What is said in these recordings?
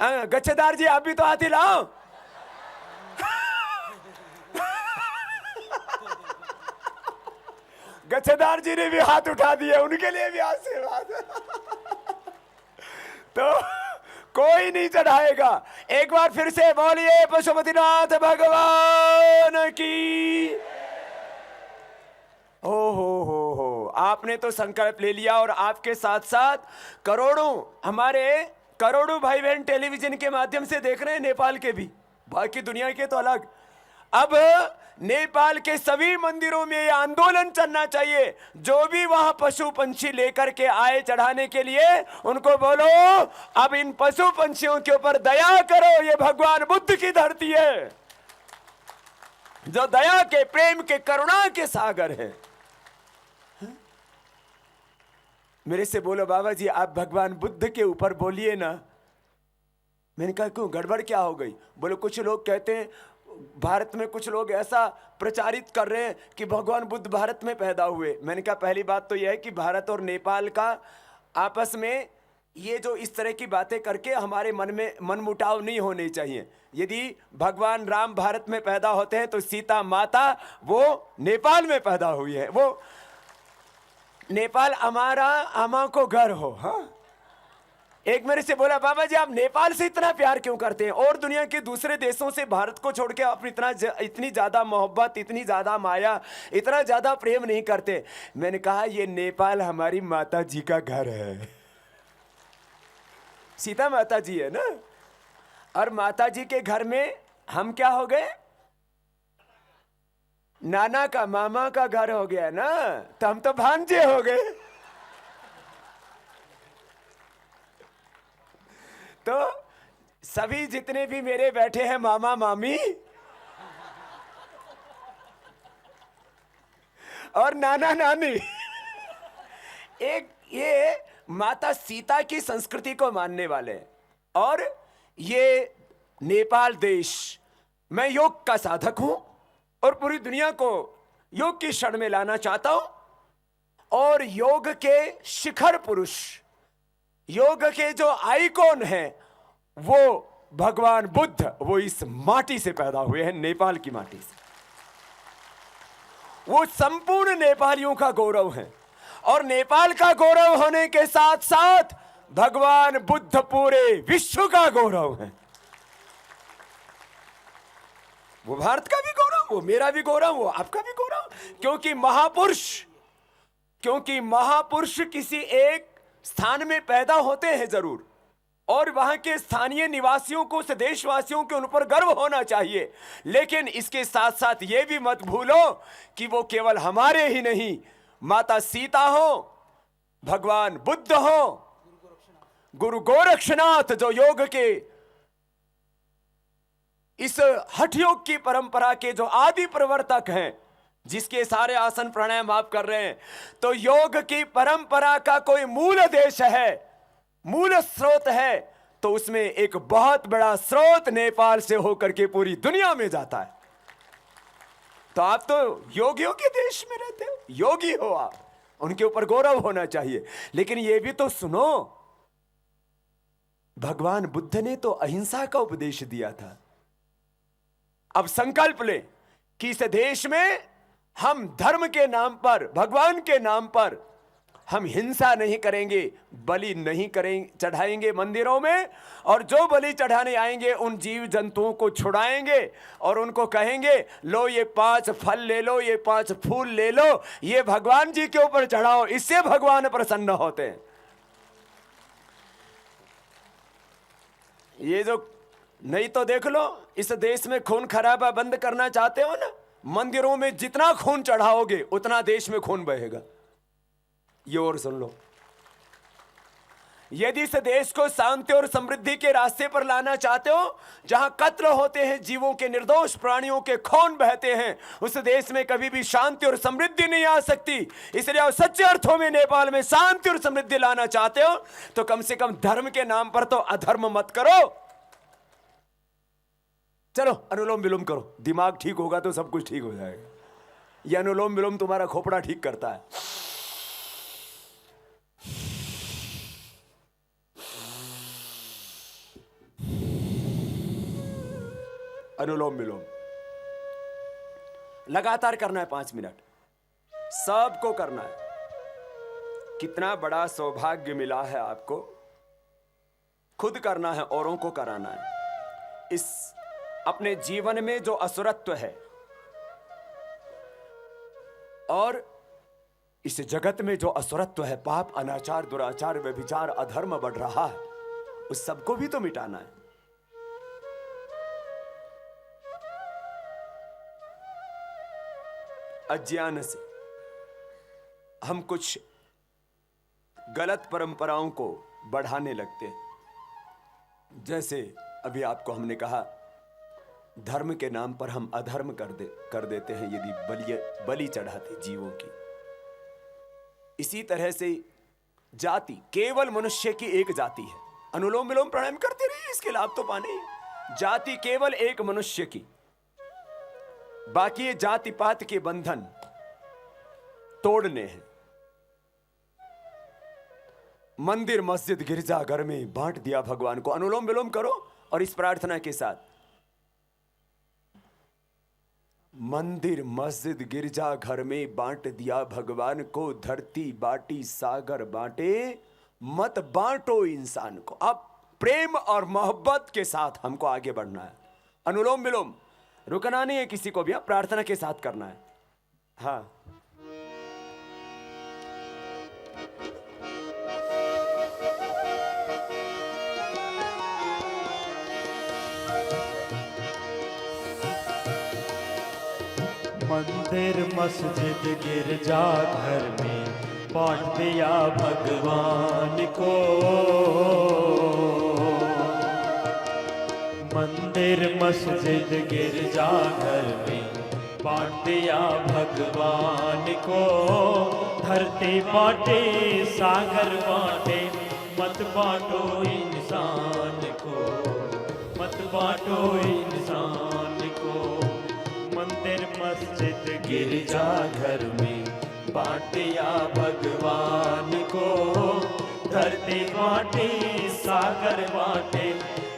गच्छेदार जी आप भी तो हाथ हिलाओ। गच्छेदार जी ने भी हाथ उठा दिए, उनके लिए भी आशीर्वाद। तो कोई नहीं चढ़ाएगा। एक बार फिर से बोलिए पशुपतिनाथ भगवान की। हो, आपने तो संकल्प ले लिया और आपके साथ साथ करोड़ों भाई बहन टेलीविजन के माध्यम से देख रहे हैं, नेपाल के भी, बाकी दुनिया के तो अलग। अब नेपाल के सभी मंदिरों में यह आंदोलन चलना चाहिए, जो भी वहां पशु पंछी लेकर के आए चढ़ाने के लिए, उनको बोलो अब इन पशु पंछियों के ऊपर दया करो। ये भगवान बुद्ध की धरती है, जो दया के, प्रेम के, करुणा के सागर है। मेरे से बोलो बाबा जी आप भगवान बुद्ध के ऊपर बोलिए ना। मैंने कहा क्यों, गड़बड़ क्या हो गई? बोले कुछ लोग कहते हैं, भारत में कुछ लोग ऐसा प्रचारित कर रहे हैं कि भगवान बुद्ध भारत में पैदा हुए। मैंने कहा पहली बात तो यह है कि भारत और नेपाल का आपस में ये जो इस तरह की बातें करके हमारे मन में मनमुटाव नहीं होने चाहिए। यदि भगवान राम भारत में पैदा होते हैं तो सीता माता वो नेपाल में पैदा हुई है। वो नेपाल हमारा आमा को घर हो। हाँ, एक मेरे से बोला बाबा जी आप नेपाल से इतना प्यार क्यों करते हैं और दुनिया के दूसरे देशों से भारत को छोड़ के आप इतनी ज्यादा मोहब्बत, इतनी ज्यादा माया, इतना ज्यादा प्रेम नहीं करते? मैंने कहा ये नेपाल हमारी माता जी का घर है, सीता माता जी है ना, और माता जी के घर में हम क्या हो गए? नाना का, मामा का घर हो गया ना, तो हम तो भांजे हो गए। तो सभी जितने भी मेरे बैठे हैं मामा मामी और नाना नानी, एक ये माता सीता की संस्कृति को मानने वाले हैं। और ये नेपाल देश, मैं योग का साधक हूं और पूरी दुनिया को योग की शरण में लाना चाहता हूं। और योग के शिखर पुरुष, योग के जो आइकॉन हैं वो भगवान बुद्ध, वो इस माटी से पैदा हुए हैं, नेपाल की माटी से। वो संपूर्ण नेपालियों का गौरव है और नेपाल का गौरव होने के साथ साथ भगवान बुद्ध पूरे विश्व का गौरव है। वो भारत का भी गौरव, वो मेरा भी गौरव, वो आपका भी गौरव। क्योंकि महापुरुष किसी एक स्थान में पैदा होते हैं जरूर, और वहां के स्थानीय निवासियों को, देशवासियों के उन पर गर्व होना चाहिए। लेकिन इसके साथ साथ यह भी मत भूलो कि वो केवल हमारे ही नहीं, माता सीता हो, भगवान बुद्ध हो, गुरु गोरक्षनाथ जो योग के, इस हठ योग की परंपरा के जो आदि प्रवर्तक हैं, जिसके सारे आसन प्राणायाम आप कर रहे हैं, तो योग की परंपरा का कोई मूल देश है, मूल स्रोत है, तो उसमें एक बहुत बड़ा स्रोत नेपाल से होकर के पूरी दुनिया में जाता है। तो आप तो योगियों के देश में रहते हो, योगी हो आप, उनके ऊपर गौरव होना चाहिए। लेकिन यह भी तो सुनो, भगवान बुद्ध ने तो अहिंसा का उपदेश दिया था। अब संकल्प लें कि इस देश में हम धर्म के नाम पर, भगवान के नाम पर हम हिंसा नहीं करेंगे, बलि नहीं करेंगे, चढ़ाएंगे मंदिरों में, और जो बलि चढ़ाने आएंगे उन जीव जंतुओं को छुड़ाएंगे और उनको कहेंगे लो ये 5 फल ले लो, ये 5 फूल ले लो, ये भगवान जी के ऊपर चढ़ाओ, इससे भगवान प्रसन्न होते हैं। ये जो, नहीं तो देख लो, इस देश में खून खराबा बंद करना चाहते हो ना, मंदिरों में जितना खून चढ़ाओगे उतना देश में खून बहेगा। ये और सुन लो, यदि इस देश को शांति और समृद्धि के रास्ते पर लाना चाहते हो, जहां कत्ल होते हैं जीवों के, निर्दोष प्राणियों के खून बहते हैं, उस देश में कभी भी शांति और समृद्धि नहीं आ सकती। इसलिए आप सच्चे अर्थों में नेपाल में शांति और समृद्धि लाना चाहते हो तो कम से कम धर्म के नाम पर तो अधर्म मत करो। चलो अनुलोम विलोम करो, दिमाग ठीक होगा तो सब कुछ ठीक हो जाएगा। यह अनुलोम विलोम तुम्हारा खोपड़ा ठीक करता है। अनुलोम विलोम लगातार करना है 5 मिनट, सबको करना है। कितना बड़ा सौभाग्य मिला है आपको, खुद करना है, औरों को कराना है। इस अपने जीवन में जो असुरत्व है और इस जगत में जो असुरत्व है, पाप, अनाचार, दुराचार, व्यभिचार, अधर्म बढ़ रहा है, उस सबको भी तो मिटाना है। अज्ञान से हम कुछ गलत परंपराओं को बढ़ाने लगते हैं। जैसे अभी आपको हमने कहा, धर्म के नाम पर हम अधर्म कर देते हैं यदि बलि चढ़ाते जीवों की। इसी तरह से जाति, केवल मनुष्य की एक जाति है। अनुलोम विलोम प्राणायाम करते रहिए, इसके लाभ तो पाने ही। जाति केवल एक मनुष्य की, बाकी ये जाति पात के बंधन तोड़ने हैं। मंदिर, मस्जिद, गिरजाघर में बांट दिया भगवान को। अनुलोम विलोम करो और इस प्रार्थना के साथ, मंदिर, मस्जिद, गिरजाघर में बांट दिया भगवान को, धरती बाटी सागर बांटे, मत बांटो इंसान को। अब प्रेम और मोहब्बत के साथ हमको आगे बढ़ना है। अनुलोम विलोम रुकना नहीं है किसी को भी, प्रार्थना के साथ करना है। हाँ, मंदिर, मस्जिद, गिरजा घर में बांट दिया भगवान को। मंदिर, मस्जिद, गिरजा घर में बांट दिया भगवान को। धरती बांटे, सागर बांटे, मत बांटो इंसान को, मत बांटो इंसान को। मंदिर, मस्जिद, गिरजा घर में बांट दिया भगवान को। धरती बांटे, सागर बांटे,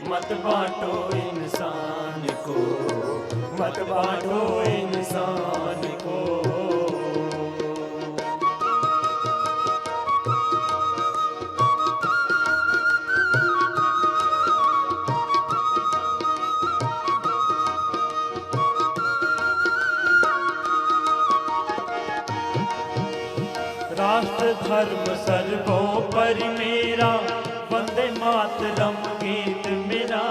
मत बांटो इंसान को, मत बांटो इंसान को। राष्ट्र धर्म सर्वोपरि मेरा, वंदे मातरम गीत मेरा।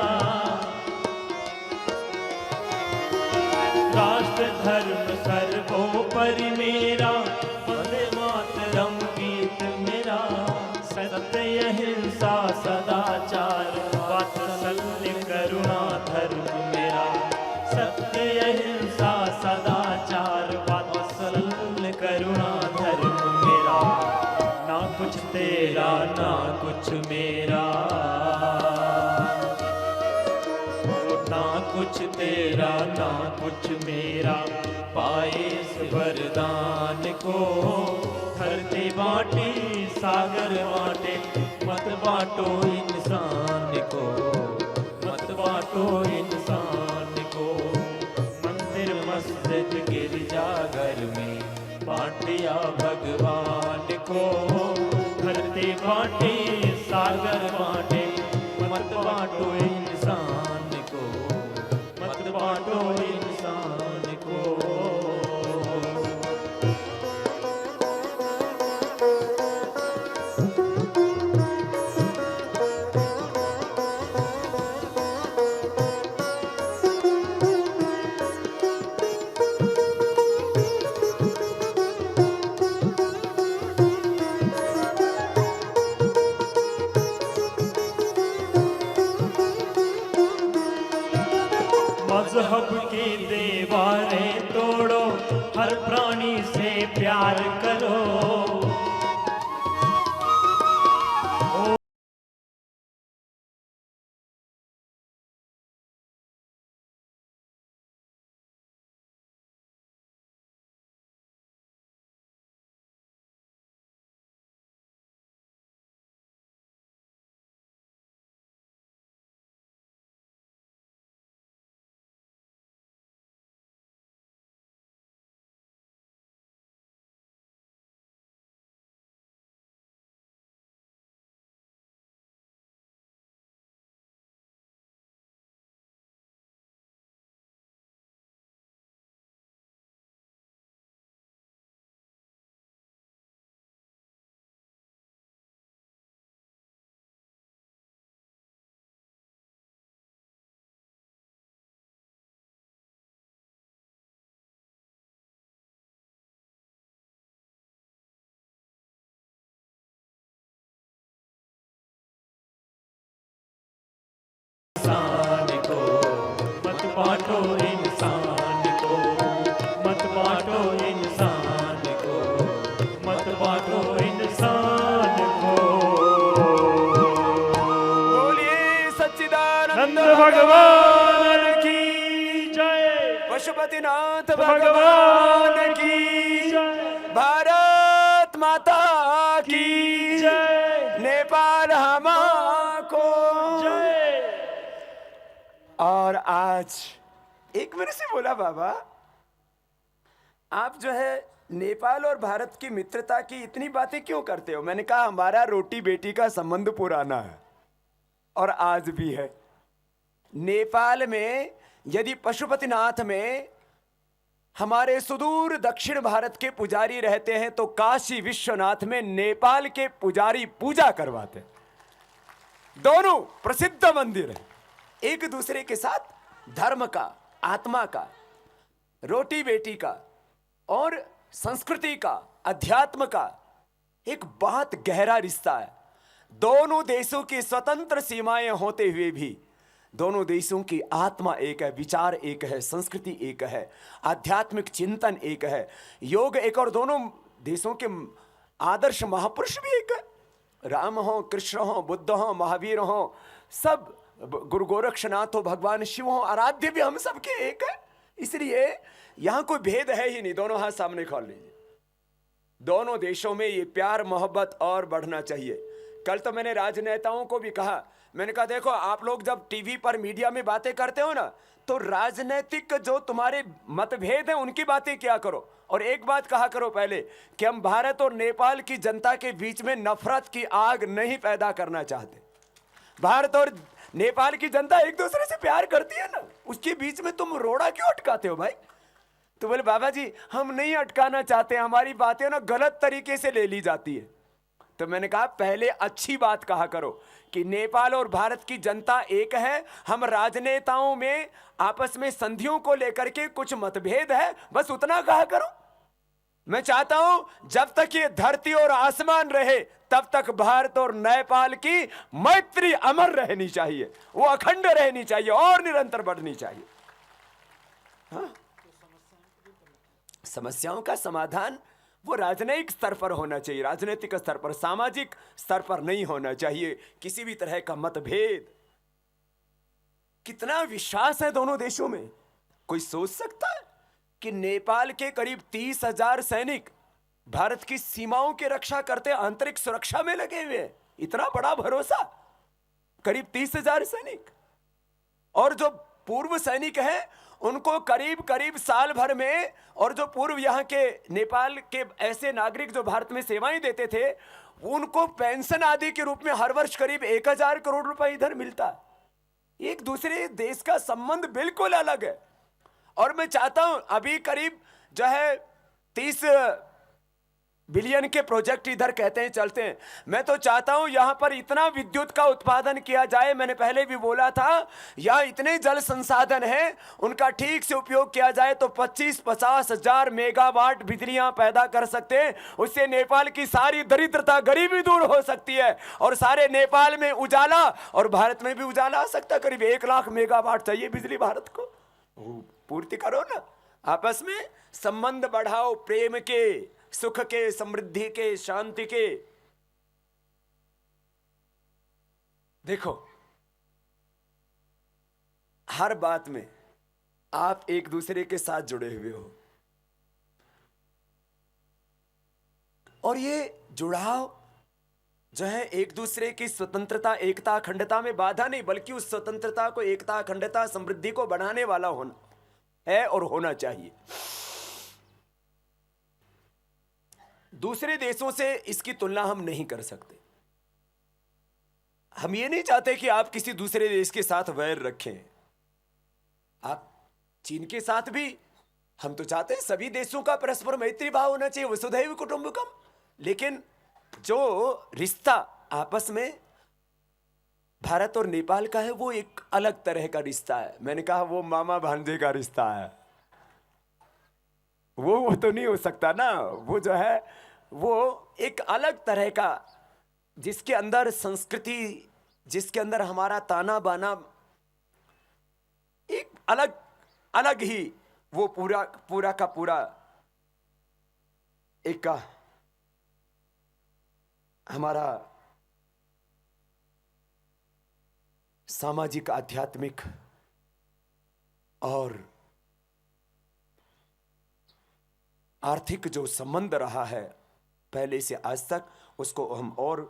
राष्ट्र धर्म सर्वोपरि मेरा, वंदे मातरम गीत मेरा। सत्य अहिंसा सदाचार, वात्सल्य करुणा धर्म मेरा। सत्य अहिंसा सदाचार, वात्सल्य करुणा धर्म मेरा। ना कुछ तेरा ना कुछ मेरा, ना कुछ तेरा ना कुछ मेरा। पाए इस वरदान को, धरती बांटी सागर बांटे, मत बांटो इंसान को, मत बांटो इंसान को। मंदिर, मस्जिद, गिरजा घर में बांट दिया भगवान को। धरती बांटे, सागर बांटे, मत बांटो इंसान को, मत बांटो इंसान को। मजहब की दीवारें तोड़ो, हर प्राणी से प्यार करो। बांटो इंसान को, मत बांटो इंसान को, मत बांटो इंसान को। बोलिए सच्चिदानंद नंद भगवान की जय, पशुपतिनाथ भगवान की जय, भारत माता की जय, नेपाल हमको। जय। और आज एक मेरे से बोला, बाबा आप जो है नेपाल और भारत की मित्रता की इतनी बातें क्यों करते हो? मैंने कहा हमारा रोटी बेटी का संबंध पुराना है और आज भी है। नेपाल में यदि पशुपतिनाथ में हमारे सुदूर दक्षिण भारत के पुजारी रहते हैं तो काशी विश्वनाथ में नेपाल के पुजारी पूजा करवाते हैं। दोनों प्रसिद्ध मंदिर हैं, एक दूसरे के साथ धर्म का, आत्मा का, रोटी बेटी का और संस्कृति का, अध्यात्म का एक बहुत गहरा रिश्ता है। दोनों देशों की स्वतंत्र सीमाएं होते हुए भी दोनों देशों की आत्मा एक है, विचार एक है, संस्कृति एक है, आध्यात्मिक चिंतन एक है, योग एक, और दोनों देशों के आदर्श महापुरुष भी एक है। राम हो, कृष्ण हो, बुद्ध हो, महावीर हो, सब गुरु गोरक्षनाथ हो, भगवान शिव हो, आराध्य भी हम सबके एक है। इसलिए यहां कोई भेद है ही नहीं। दोनों हाथ सामने खोल लीजिए। दोनों देशों में ये प्यार मोहब्बत और बढ़ना चाहिए। कल तो मैंने राजनेताओं को भी कहा, मैंने कहा देखो आप लोग जब टीवी पर मीडिया में बातें करते हो ना, तो राजनीतिक जो तुम्हारे मतभेद हैं उनकी बातें क्या करो, और एक बात कहा करो पहले कि हम भारत और नेपाल की जनता के बीच में नफरत की आग नहीं पैदा करना चाहते। भारत और नेपाल की जनता एक दूसरे से प्यार करती है ना, उसके बीच में तुम रोड़ा क्यों अटकाते हो भाई? तो बोले बाबा जी हम नहीं अटकाना चाहते, हमारी बातें ना गलत तरीके से ले ली जाती है। तो मैंने कहा पहले अच्छी बात कहा करो कि नेपाल और भारत की जनता एक है। हम राजनेताओं में आपस में संधियों को लेकर के कुछ मतभेद है, बस उतना कहा करो। मैं चाहता हूं जब तक ये धरती और आसमान रहे तब तक भारत और नेपाल की मैत्री अमर रहनी चाहिए, वो अखंड रहनी चाहिए और निरंतर बढ़नी चाहिए। हाँ? समस्याओं का समाधान वो राजनयिक स्तर पर होना चाहिए, राजनीतिक स्तर पर, सामाजिक स्तर पर नहीं होना चाहिए किसी भी तरह का मतभेद। कितना विश्वास है दोनों देशों में। कोई सोच सकता है कि नेपाल के करीब 30,000 सैनिक भारत की सीमाओं की रक्षा करते आंतरिक सुरक्षा में लगे हुए हैं? इतना बड़ा भरोसा, करीब 30,000 सैनिक। और जो पूर्व सैनिक हैं उनको करीब करीब साल भर में, और जो पूर्व यहाँ के नेपाल के ऐसे नागरिक जो भारत में सेवाएं देते थे उनको पेंशन आदि के रूप में हर वर्ष करीब 1,000 करोड़ रुपए इधर मिलता है। एक दूसरे देश का संबंध बिल्कुल अलग है। और मैं चाहता हूं अभी करीब जो है 30 बिलियन के प्रोजेक्ट इधर कहते हैं चलते हैं। मैं तो चाहता हूं यहां पर इतना विद्युत का उत्पादन किया जाए, मैंने पहले भी बोला था, यहां इतने जल संसाधन हैं उनका ठीक से उपयोग किया जाए तो 25-50 हजार मेगावाट बिजलियां पैदा कर सकते हैं। उससे नेपाल की सारी दरिद्रता, गरीबी दूर हो सकती है और सारे नेपाल में उजाला और भारत में भी उजाला आ सकता है। करीब 1 लाख मेगावाट चाहिए बिजली भारत को, पूर्ति करो ना। आपस में संबंध बढ़ाओ, प्रेम के, सुख के, समृद्धि के, शांति के। देखो हर बात में आप एक दूसरे के साथ जुड़े हुए हो और ये जुड़ाव जो है एक दूसरे की स्वतंत्रता, एकता, अखंडता में बाधा नहीं बल्कि उस स्वतंत्रता को, एकता, अखंडता, समृद्धि को बढ़ाने वाला होना है और होना चाहिए। दूसरे देशों से इसकी तुलना हम नहीं कर सकते। हम ये नहीं चाहते कि आप किसी दूसरे देश के साथ वैर रखें। आप चीन के साथ भी, हम तो चाहते हैं सभी देशों का परस्पर मैत्री भाव होना चाहिए, वसुधैव कुटुंबकम। लेकिन जो रिश्ता आपस में भारत और नेपाल का है वो एक अलग तरह का रिश्ता है। मैंने कहा वो मामा भांजे का रिश्ता है, वो तो नहीं हो सकता ना। वो जो है वो एक अलग तरह का, जिसके अंदर संस्कृति, जिसके अंदर हमारा ताना बाना एक अलग अलग ही वो पूरा पूरा का पूरा एक का हमारा सामाजिक, आध्यात्मिक और आर्थिक जो संबंध रहा है पहले से आज तक, उसको हम और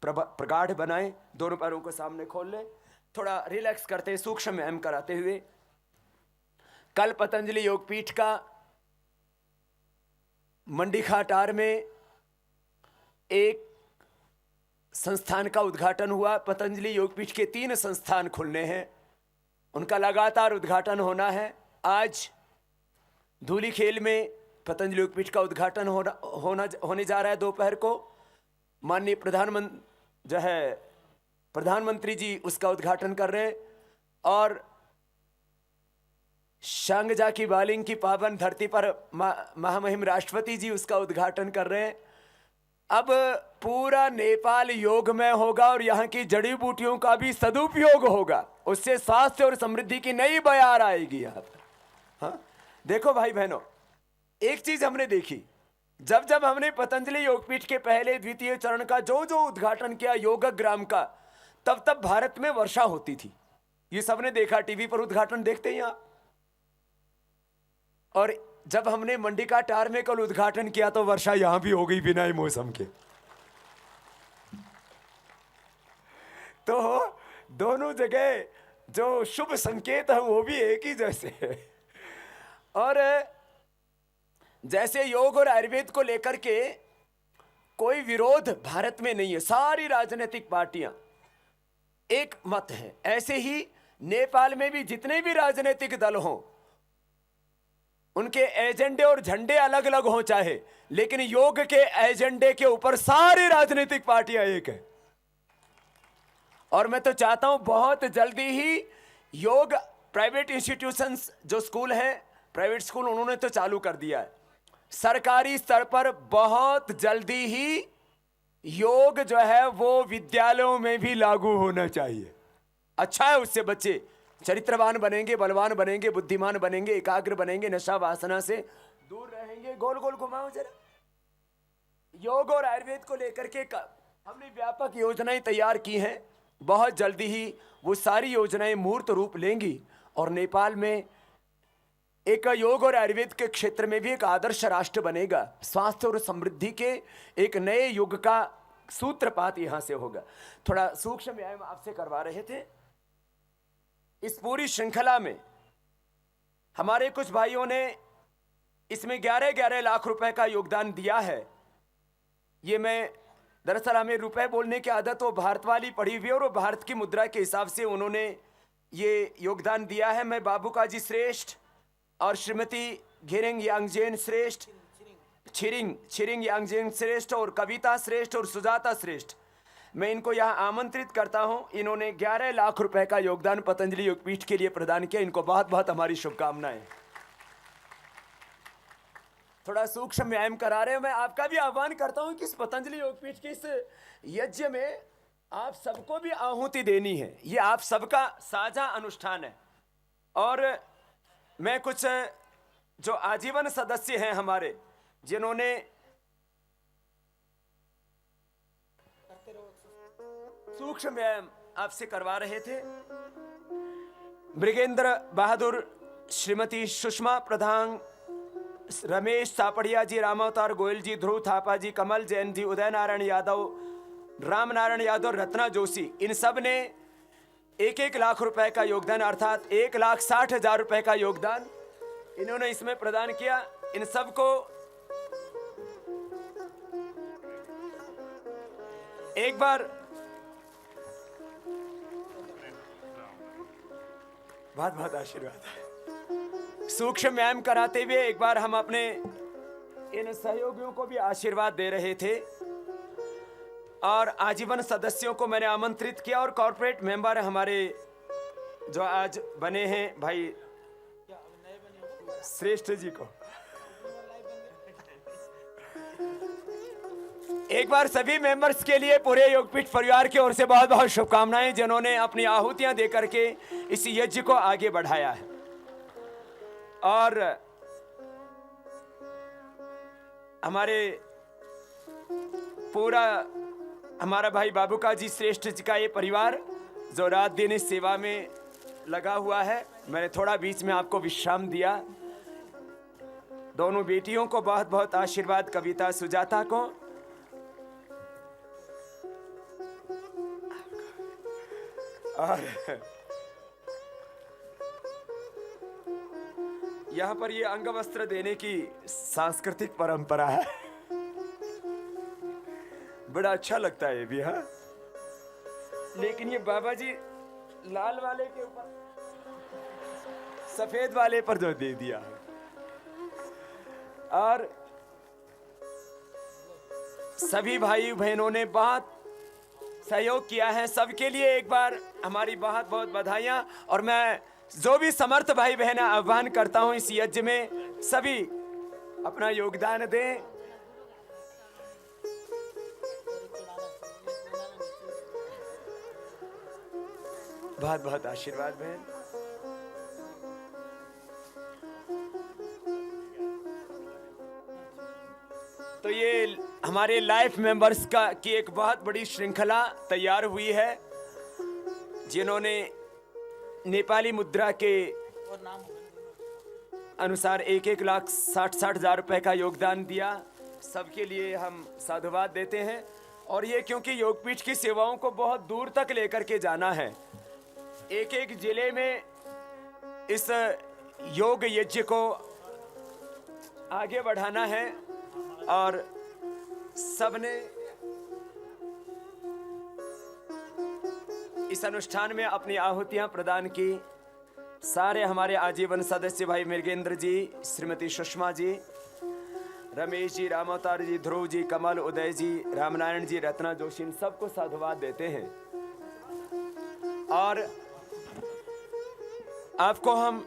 प्रगाढ़ बनाएं। दोनों पैरों को सामने खोल लें, थोड़ा रिलैक्स करते, सूक्ष्म व्यायाम कराते हुए। कल पतंजलि योगपीठ का मंडीखाटार में एक संस्थान का उद्घाटन हुआ। पतंजलि योगपीठ के 3 संस्थान खुलने हैं, उनका लगातार उद्घाटन होना है। आज धूलीखेल में पतंजलि योगपीठ का उद्घाटन होने जा रहा है दोपहर को। माननीय प्रधानमंत्री जी उसका उद्घाटन कर रहे हैं और शांगजा की बालिंग की पावन धरती पर महामहिम राष्ट्रपति जी उसका उद्घाटन कर रहे हैं। अब पूरा नेपाल योगमय होगा और यहाँ की जड़ी बूटियों का भी सदुपयोग होगा, उससे स्वास्थ्य और समृद्धि की नई बयार आएगी यहाँ पर। हाँ, देखो भाई बहनों, एक चीज हमने देखी, जब जब हमने पतंजलि योगपीठ के पहले द्वितीय चरण का जो जो उद्घाटन किया योगग्राम का, तब तब भारत में वर्षा होती थी। ये सबने देखा, टीवी पर उद्घाटन देखते हैं आप। और जब हमने मंडीखाटार में कल उद्घाटन किया तो वर्षा यहां भी हो गई बिना ही मौसम के। तो दोनों जगह जो शुभ संकेत है वो भी एक ही जैसे है। और जैसे योग और आयुर्वेद को लेकर के कोई विरोध भारत में नहीं है, सारी राजनीतिक पार्टियां एक मत है। ऐसे ही नेपाल में भी जितने भी राजनीतिक दल हों, उनके एजेंडे और झंडे अलग अलग हों चाहे, लेकिन योग के एजेंडे के ऊपर सारी राजनीतिक पार्टियां एक है। और मैं तो चाहता हूं बहुत जल्दी ही योग प्राइवेट इंस्टीट्यूशंस जो स्कूल हैं, प्राइवेट स्कूल उन्होंने तो चालू कर दिया है। सरकारी स्तर पर बहुत जल्दी ही योग जो है वो विद्यालयों में भी लागू होना चाहिए। अच्छा है, उससे बच्चे चरित्रवान बनेंगे, बलवान बनेंगे, बुद्धिमान बनेंगे, एकाग्र बनेंगे, नशा वासना से दूर रहेंगे। गोल गोल घुमाओ जरा। योग और आयुर्वेद को लेकर के हमने व्यापक योजनाएं तैयार की हैं। बहुत जल्दी ही वो सारी योजनाएं मूर्त रूप लेंगी और नेपाल में एक योग और आयुर्वेद के क्षेत्र में भी एक आदर्श राष्ट्र बनेगा। स्वास्थ्य और समृद्धि के एक नए युग का सूत्रपात यहां से होगा। थोड़ा सूक्ष्म व्यायाम आपसे करवा रहे थे। इस पूरी श्रृंखला में हमारे कुछ भाइयों ने इसमें 11-11 लाख रुपए का योगदान दिया है। ये मैं दरअसल हमें रुपए बोलने की आदत वो भारत वाली पड़ी हुई है और वो भारत की मुद्रा के हिसाब से उन्होंने ये योगदान दिया है। मैं बाबूकाजी श्रेष्ठ और श्रीमती घेरेंग यांगजेन श्रेष्ठ, छिरिंग यांगजेन श्रेष्ठ और कविता श्रेष्ठ और सुजाता श्रेष्ठ, मैं इनको यहाँ आमंत्रित करता हूँ। इन्होंने 11 लाख रुपए का योगदान पतंजलि योगपीठ के लिए प्रदान किया। इनको बहुत बहुत हमारी शुभकामनाएं। थोड़ा सूक्ष्म व्यायाम करा रहे हैं। मैं आपका भी आह्वान करता हूँ कि इस पतंजलि योगपीठ के इस यज्ञ में आप सबको भी आहुति देनी है। ये आप सबका साझा अनुष्ठान है। और मैं कुछ जो आजीवन सदस्य हैं हमारे, जिन्होंने सूक्ष्म व्यायाम आपसे करवा रहे थे, मृगेंद्र बहादुर, श्रीमती सुषमा प्रधान, रमेश सापड़िया जी, रामावतार गोयल जी, ध्रुव थापा जी, कमल जैन जी, उदय नारायण यादव, राम नारायण यादव, रत्ना जोशी, इन सब ने 1-1 लाख रुपए का योगदान अर्थात 1,60,000 रुपए का योगदान इन्होंने इसमें प्रदान किया। इन सबको एक बार बहुत बहुत आशीर्वाद। सूक्ष्म व्यायाम कराते हुए एक बार हम अपने इन सहयोगियों को भी आशीर्वाद दे रहे थे और आजीवन सदस्यों को मैंने आमंत्रित किया और कॉर्पोरेट मेंबर हमारे जो आज बने हैं भाई श्रेष्ठ जी को एक बार सभी मेंबर्स के लिए पूरे योगपीठ परिवार की ओर से बहुत बहुत शुभकामनाएं, जिन्होंने अपनी आहुतियां देकर के इस यज्ञ को आगे बढ़ाया है। और हमारे पूरा हमारा भाई बाबूका जी श्रेष्ठ जी का ये परिवार जो रात दिन इस सेवा में लगा हुआ है। मैंने थोड़ा बीच में आपको विश्राम दिया। दोनों बेटियों को बहुत बहुत आशीर्वाद, कविता, सुजाता को। और यहाँ पर ये अंग वस्त्र देने की सांस्कृतिक परंपरा है। बड़ा अच्छा लगता है ये भी। हाँ, लेकिन ये बाबा जी लाल वाले के ऊपर सफेद वाले पर जो दे दिया है। और सभी भाई बहनों ने बहुत सहयोग किया है। सबके लिए एक बार हमारी बहुत बहुत बधाइयां। और मैं जो भी समर्थ भाई बहन आह्वान करता हूं इस यज्ञ में सभी अपना योगदान दें। बहुत बहुत आशीर्वाद बहन। तो ये हमारे लाइफ मेंबर्स की एक बहुत बड़ी श्रृंखला तैयार हुई है, जिन्होंने नेपाली मुद्रा के अनुसार 1,60,60,000 रुपए का योगदान दिया। सबके लिए हम साधुवाद देते हैं। और ये क्योंकि योगपीठ की सेवाओं को बहुत दूर तक लेकर के जाना है, एक एक जिले में इस योग यज्ञ को आगे बढ़ाना है। और सबने इस अनुष्ठान में अपनी आहुतियां प्रदान की। सारे हमारे आजीवन सदस्य भाई मृगेंद्र जी, श्रीमती सुषमा जी, रमेश जी, रामअवतार जी, ध्रुव जी, कमल, उदय जी, रामनारायण जी, रत्ना जोशी, सबको साधुवाद देते हैं। और आपको हम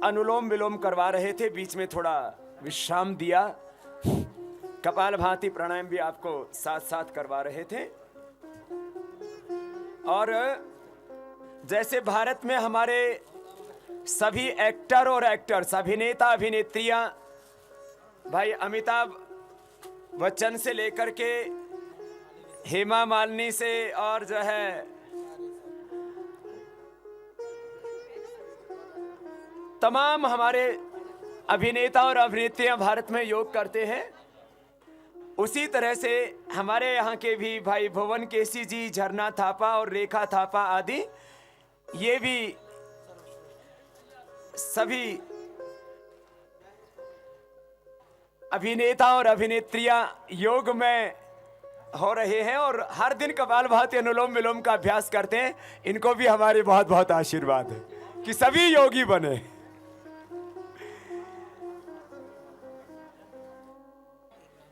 अनुलोम विलोम करवा रहे थे, बीच में थोड़ा विश्राम दिया। कपाल भाती प्राणायाम भी आपको साथ साथ करवा रहे थे। और जैसे भारत में हमारे सभी एक्टर और एक्टर्स, अभिनेता अभिनेत्रियां, भाई अमिताभ बच्चन से लेकर के हेमा मालिनी से और जो है तमाम हमारे अभिनेता और अभिनेत्रियां भारत में योग करते हैं, उसी तरह से हमारे यहाँ के भी भाई भुवन केसी जी, झरना थापा और रेखा थापा आदि, ये भी सभी अभिनेता और अभिनेत्रियां योग में हो रहे हैं और हर दिन कपालभाति अनुलोम विलोम का अभ्यास करते हैं। इनको भी हमारे बहुत बहुत आशीर्वाद है कि सभी योगी बने।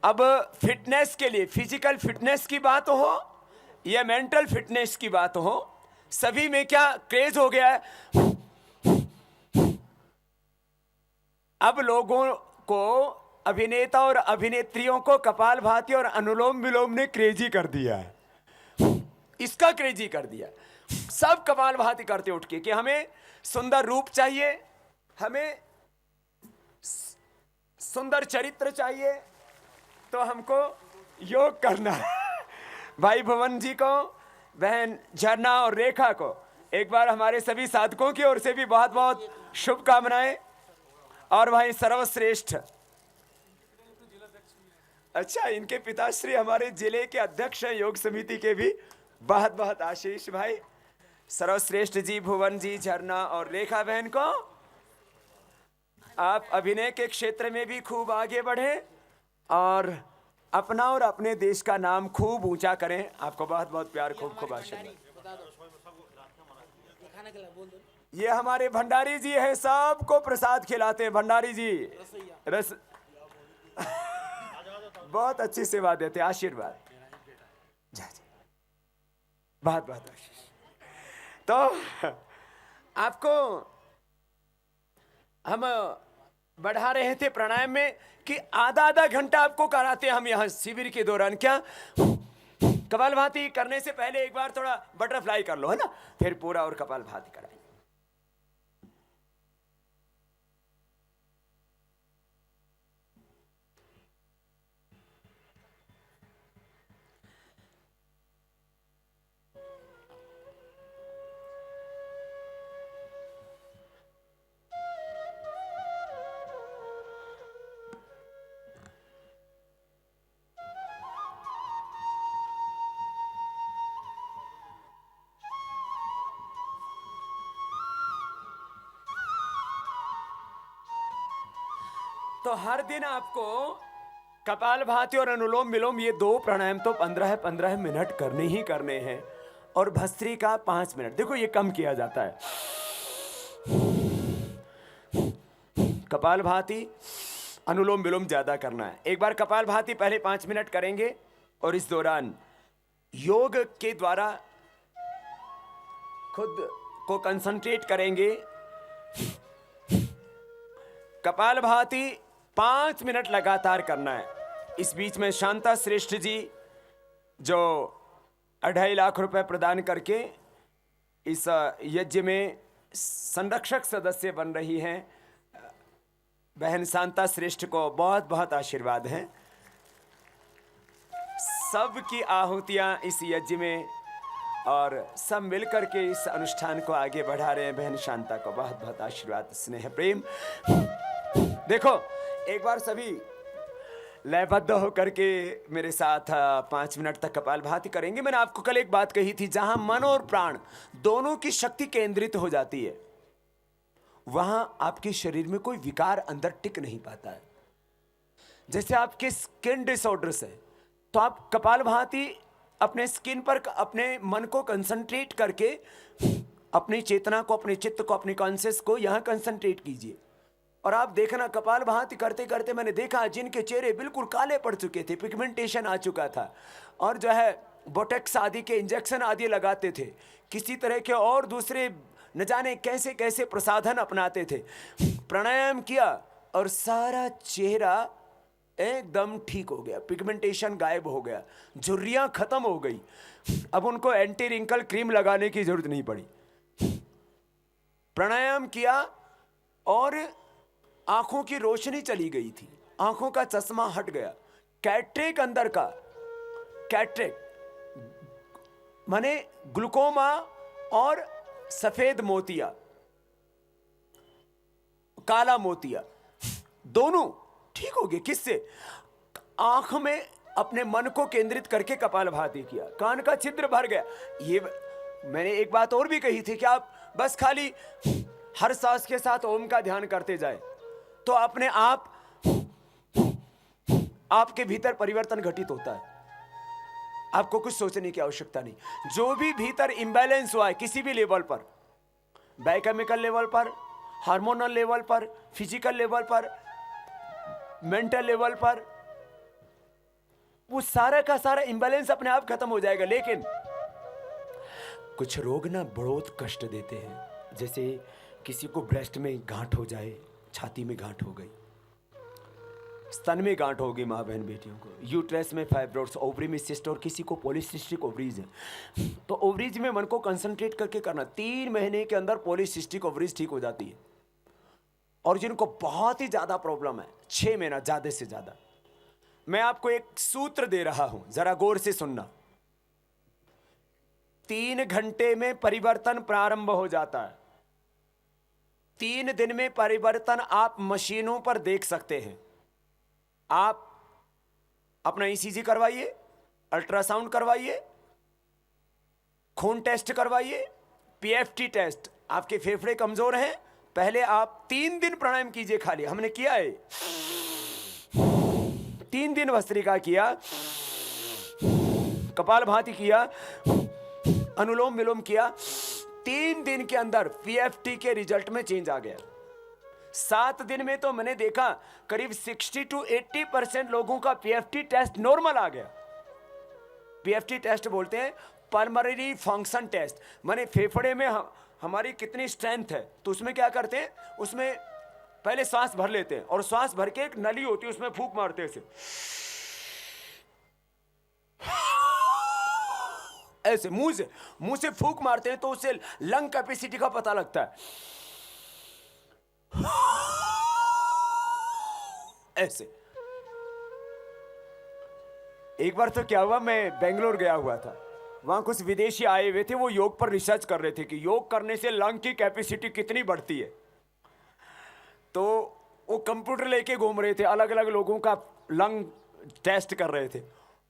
अब फिटनेस के लिए, फिजिकल फिटनेस की बात हो या मेंटल फिटनेस की बात हो, सभी में क्या क्रेज हो गया है। अब लोगों को, अभिनेता और अभिनेत्रियों को कपालभाति और अनुलोम विलोम ने क्रेजी कर दिया है। इसका क्रेजी कर दिया। सब कपालभाति करते उठ के कि हमें सुंदर रूप चाहिए, हमें सुंदर चरित्र चाहिए, तो हमको योग करना है। भाई भुवन जी को, बहन झरना और रेखा को एक बार हमारे सभी साधकों की ओर से भी बहुत बहुत शुभकामनाएं। और भाई सर्वश्रेष्ठ, अच्छा, इनके पिताश्री हमारे जिले के अध्यक्ष हैं योग समिति के भी, बहुत बहुत आशीष भाई। सर्वश्रेष्ठ जी, भुवन जी, झरना और रेखा बहन को आप अभिनय के क्षेत्र में भी खूब आगे बढ़े और अपना और अपने देश का नाम खूब ऊंचा करें। आपको बहुत बहुत प्यार, खूब खूब आशीर्वाद। ये हमारे भंडारी जी हैं, सबको प्रसाद खिलाते हैं। भंडारी जी रस बहुत अच्छी सेवा देते, आशीर्वाद। बहुत बहुत आशीष। तो आपको हम बढ़ा रहे थे प्राणायाम में कि आधा आधा घंटा आपको कराते हैं हम यहाँ शिविर के दौरान। क्या कपालभाति करने से पहले एक बार थोड़ा बटरफ्लाई कर लो, है ना, फिर पूरा और कपालभाति कराएं। तो हर दिन आपको कपालभाति और अनुलोम विलोम ये 2 प्राणायाम तो 15-15 मिनट करने ही करने हैं, और भस्त्रिका 5 मिनट। देखो ये कम किया जाता है। कपालभाति अनुलोम विलोम ज्यादा करना है। एक बार कपालभाति पहले 5 मिनट करेंगे, और इस दौरान योग के द्वारा खुद को कंसंट्रेट करेंगे। कपालभाति 5 मिनट लगातार करना है। इस बीच में शांता श्रेष्ठ जी जो 2.5 लाख रुपए प्रदान करके इस यज्ञ में संरक्षक सदस्य बन रही हैं, बहन शांता श्रेष्ठ को बहुत बहुत आशीर्वाद है। सबकी आहुतियां इस यज्ञ में, और सब मिलकर के इस अनुष्ठान को आगे बढ़ा रहे हैं। बहन शांता को बहुत बहुत आशीर्वाद, स्नेह, प्रेम। देखो एक बार सभी लयबद्ध होकर के मेरे साथ 5 मिनट तक कपालभाति करेंगे। मैंने आपको कल एक बात कही थी, जहां मन और प्राण दोनों की शक्ति केंद्रित हो जाती है, वहां आपके शरीर में कोई विकार अंदर टिक नहीं पाता है। जैसे आपके स्किन डिसऑर्डर्स है, तो आप कपालभाति अपने स्किन पर अपने मन को कंसंट्रेट करके अपनी चेतना को, अपने चित्त को, अपनी कॉन्शियस को यहां कंसंट्रेट कीजिए। और आप देखना कपालभाति करते करते मैंने देखा जिनके चेहरे बिल्कुल काले पड़ चुके थे, पिगमेंटेशन आ चुका था, और जो है बोटेक्स आदि के इंजेक्शन आदि लगाते थे, किसी तरह के और दूसरे न जाने कैसे कैसे प्रसाधन अपनाते थे, प्राणायाम किया और सारा चेहरा एकदम ठीक हो गया, पिगमेंटेशन गायब हो गया, झुर्रियां खत्म हो गई। अब उनको एंटी रिंकल क्रीम लगाने की जरूरत नहीं पड़ी। प्राणायाम किया और आंखों की रोशनी चली गई थी, आंखों का चश्मा हट गया। कैटरेक अंदर का, कैटरेक माने ग्लूकोमा और सफेद मोतिया, काला मोतिया, दोनों ठीक हो गए। किससे? आंख में अपने मन को केंद्रित करके कपालभाति किया, कान का छिद्र भर गया। ये मैंने एक बात और भी कही थी कि आप बस खाली हर सांस के साथ ओम का ध्यान करते जाए तो अपने आप आपके भीतर परिवर्तन घटित होता है। आपको कुछ सोचने की आवश्यकता नहीं। जो भी भीतर इंबैलेंस हुआ है किसी भी लेवल पर, बायोकेमिकल लेवल पर, हार्मोनल लेवल पर, फिजिकल लेवल पर, मेंटल लेवल पर, वो सारा का सारा इंबैलेंस अपने आप खत्म हो जाएगा। लेकिन कुछ रोग ना बहुत कष्ट देते हैं। जैसे किसी को ब्रेस्ट में गांठ हो जाए, छाती में गांठ हो गई, स्तन में गांठ हो गई, माँ बहन बेटियों को, यूट्रस में फाइब्रोइड्स, ओवरी में सिस्ट, और किसी को पॉलीसिस्टिक ओवरीज है। तो ओवरीज में मन को कंसंट्रेट करके करना, 3 महीने के अंदर पॉलीसिस्टिक ओवरीज ठीक हो जाती है। और जिनको बहुत ही ज्यादा प्रॉब्लम है, 6 महीना ज्यादा से ज्यादा। मैं आपको एक सूत्र दे रहा हूं, जरा गौर से सुनना। 3 घंटे में परिवर्तन प्रारंभ हो जाता है। 3 दिन में परिवर्तन आप मशीनों पर देख सकते हैं। आप अपना ईसीजी करवाइए, अल्ट्रासाउंड करवाइए, खून टेस्ट करवाइए, पीएफटी टेस्ट। आपके फेफड़े कमजोर हैं, पहले आप 3 दिन प्राणायाम कीजिए खाली। हमने किया है 3 दिन भस्त्रिका किया, कपालभाति किया, अनुलोम विलोम किया। 3 दिन के अंदर पीएफटी के रिजल्ट में चेंज आ गया। 7 दिन में तो मैंने देखा करीब 60 to 80% लोगों का पीएफटी टेस्ट नॉर्मल आ गया। पीएफटी टेस्ट बोलते हैं पल्मोनरी फंक्शन टेस्ट, माने फेफड़े में हमारी कितनी स्ट्रेंथ है। तो उसमें क्या करते हैं, उसमें पहले सांस भर लेते हैं और सांस भर के एक नली होती है उसमें फूंक मारते हैं ऐसे मुंह से फूंक मारते हैं, तो उससे लंग कैपेसिटी का पता लगता है। ऐसे एक बार तो क्या हुआ, मैं बेंगलोर गया हुआ था, वहां कुछ विदेशी आए हुए थे, वो योग पर रिसर्च कर रहे थे कि योग करने से लंग की कैपेसिटी कितनी बढ़ती है। तो वो कंप्यूटर लेके घूम रहे थे, अलग अलग लोगों का लंग टेस्ट कर रहे थे।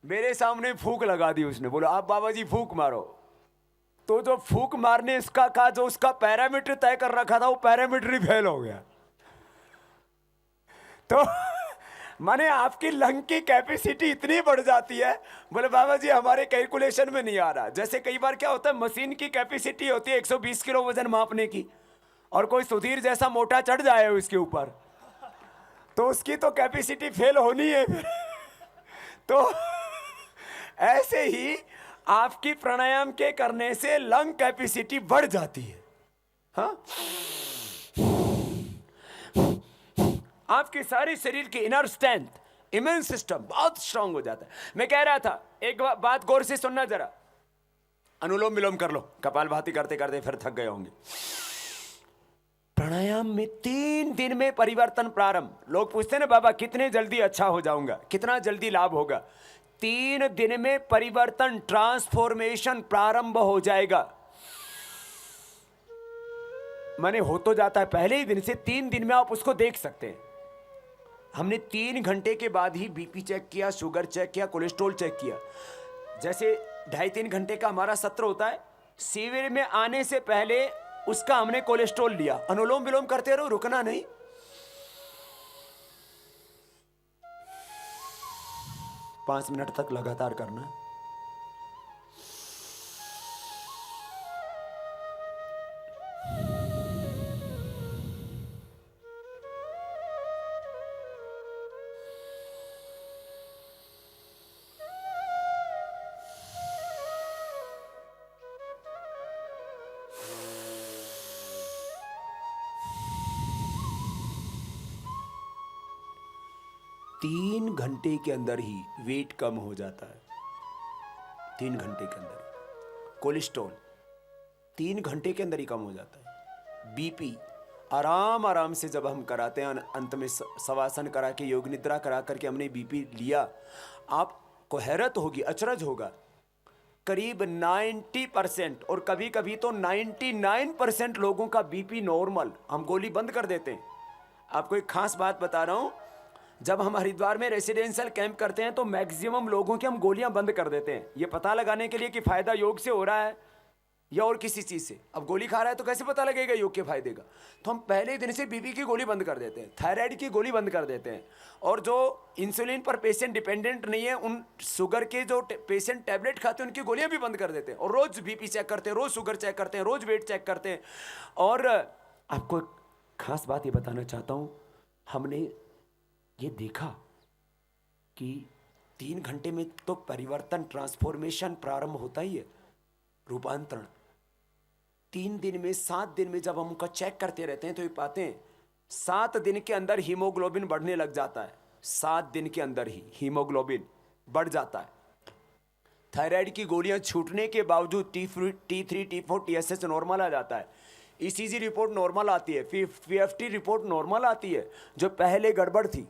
मेरे सामने फूंक लगा दी उसने, बोला आप बाबा जी फूंक मारो। तो जो फूंक मारने इसका कहा, जो उसका पैरामीटर तय कर रखा था वो पैरामीटर ही फेल हो गया। तो माने आपकी लंग की कैपेसिटी इतनी बढ़ जाती है। बोले बाबा जी हमारे कैलकुलेशन में नहीं आ रहा। जैसे कई बार क्या होता है, मशीन की कैपेसिटी होती है 120 किलो वजन मापने की, और कोई सुधीर जैसा मोटा चढ़ जाए उसके ऊपर, तो उसकी तो कैपेसिटी फेल होनी है। तो ऐसे ही आपकी प्राणायाम के करने से लंग कैपेसिटी बढ़ जाती है। हाँ, आपकी सारी शरीर की इनर स्ट्रेंथ, इम्यून सिस्टम बहुत स्ट्रांग हो जाता है। मैं कह रहा था, एक बात गौर से सुनना जरा, अनुलोम विलोम कर लो, कपालभाति करते करते फिर थक गए होंगे। प्राणायाम में 3 दिन में परिवर्तन प्रारंभ। लोग पूछते हैं ना बाबा कितने जल्दी अच्छा हो जाऊंगा, कितना जल्दी लाभ होगा। 3 दिन में परिवर्तन, ट्रांसफॉर्मेशन प्रारंभ हो जाएगा। माने हो तो जाता है पहले ही दिन से, 3 दिन में आप उसको देख सकते हैं। हमने 3 घंटे के बाद ही बीपी चेक किया, शुगर चेक किया, कोलेस्ट्रॉल चेक किया। जैसे 2.5-3 घंटे का हमारा सत्र होता है, शिविर में आने से पहले उसका हमने कोलेस्ट्रॉल लिया। अनुलोम विलोम करते रहो, रुकना नहीं। 5 मिनट तक लगातार करना। तीन घंटे के अंदर ही वेट कम हो जाता है। 3 घंटे के अंदर कोलेस्ट्रॉल 3 घंटे के अंदर ही कम हो जाता है। बीपी आराम आराम से जब हम कराते हैं, अंत में शवासन करा के, योग निद्रा करा करके हमने बीपी लिया, आपको हैरत होगी, अचरज होगा, करीब 90% और कभी कभी तो 99% लोगों का बीपी नॉर्मल। हम गोली बंद कर देते हैं। आपको एक खास बात बता रहा हूं, जब हम हरिद्वार में रेसिडेंशियल कैंप करते हैं तो मैक्सिमम लोगों की हम गोलियां बंद कर देते हैं, ये पता लगाने के लिए कि फायदा योग से हो रहा है या और किसी चीज से। अब गोली खा रहा है तो कैसे पता लगेगा योग के फायदे का? तो हम पहले दिन से बीपी की गोली बंद कर देते हैं, थायराइड की गोली बंद कर देते हैं, और जो इंसुलिन पर पेशेंट डिपेंडेंट नहीं है, उन शुगर के जो पेशेंट टैबलेट खाते हैं उनकी गोलियां भी बंद कर देते हैं, और रोज बीपी चेक करते हैं, रोज शुगर चेक करते हैं, रोज वेट चेक करते हैं। और आपको एक खास बात ये बताना चाहता हूं, हमने ये देखा कि 3 घंटे में तो परिवर्तन, ट्रांसफॉर्मेशन प्रारंभ होता ही है, रूपांतरण। 3 दिन में, 7 दिन में जब हम उनका चेक करते रहते हैं तो ये पाते हैं 7 दिन के अंदर हीमोग्लोबिन बढ़ने लग जाता है। 7 दिन के अंदर ही हीमोग्लोबिन बढ़ जाता है। थायराइड की गोलियां छूटने के बावजूद T3, T4, TSH नॉर्मल आ जाता है। ECG रिपोर्ट नॉर्मल आती है, PFT रिपोर्ट नॉर्मल आती है, जो पहले गड़बड़ थी।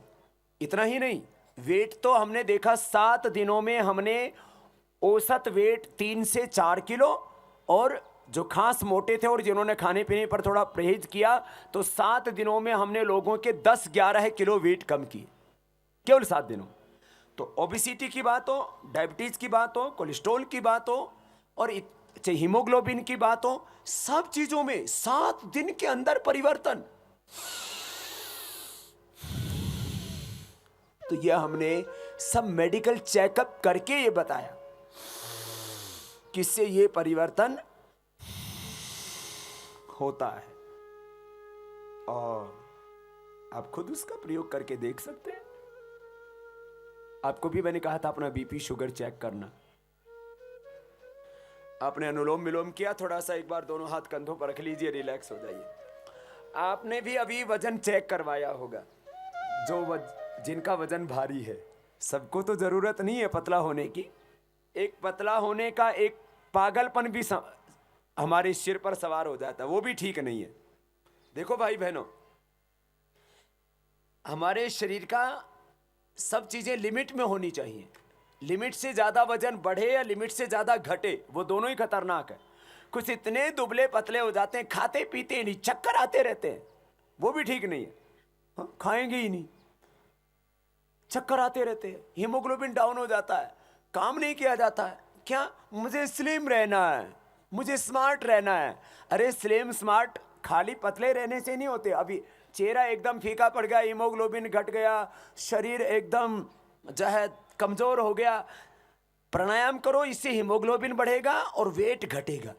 इतना ही नहीं, वेट तो हमने देखा 7 दिनों में हमने औसत वेट 3 से 4 किलो, और जो खास मोटे थे और जिन्होंने खाने पीने पर थोड़ा परहेज किया तो 7 दिनों में हमने लोगों के 10-11 किलो वेट कम किए, केवल 7 दिनों। तो ओबेसिटी की बात हो, डायबिटीज की बात हो, कोलेस्ट्रॉल की बात हो, और हीमोग्लोबिन की बात हो, सब चीजों में 7 दिन के अंदर परिवर्तन। तो यह हमने सब मेडिकल चेकअप करके ये बताया किससे ये परिवर्तन होता है, और आप खुद उसका प्रयोग करके देख सकते हैं। आपको भी मैंने कहा था अपना बीपी शुगर चेक करना। आपने अनुलोम विलोम किया, थोड़ा सा एक बार दोनों हाथ कंधों पर रख लीजिए, रिलैक्स हो जाइए। आपने भी अभी वजन चेक करवाया होगा, जिनका वजन भारी है। सबको तो जरूरत नहीं है पतला होने की, एक पतला होने का एक पागलपन भी हमारे सिर पर सवार हो जाता है, वो भी ठीक नहीं है। देखो भाई बहनों, हमारे शरीर का सब चीजें लिमिट में होनी चाहिए। लिमिट से ज्यादा वजन बढ़े या लिमिट से ज्यादा घटे, वो दोनों ही खतरनाक है। कुछ इतने दुबले पतले हो जाते हैं, खाते पीते नहीं, चक्कर आते रहते हैं, वो भी ठीक नहीं है। हाँ, खाएंगे ही नहीं, चक्कर आते रहते हैं, हीमोग्लोबिन डाउन हो जाता है, काम नहीं किया जाता है। क्या? मुझे स्लिम रहना है, मुझे स्मार्ट रहना है। अरे स्लिम स्मार्ट खाली पतले रहने से नहीं होते। अभी चेहरा एकदम फीका पड़ गया, हीमोग्लोबिन घट गया, शरीर एकदम जो है कमजोर हो गया। प्राणायाम करो, इससे हीमोग्लोबिन बढ़ेगा और वेट घटेगा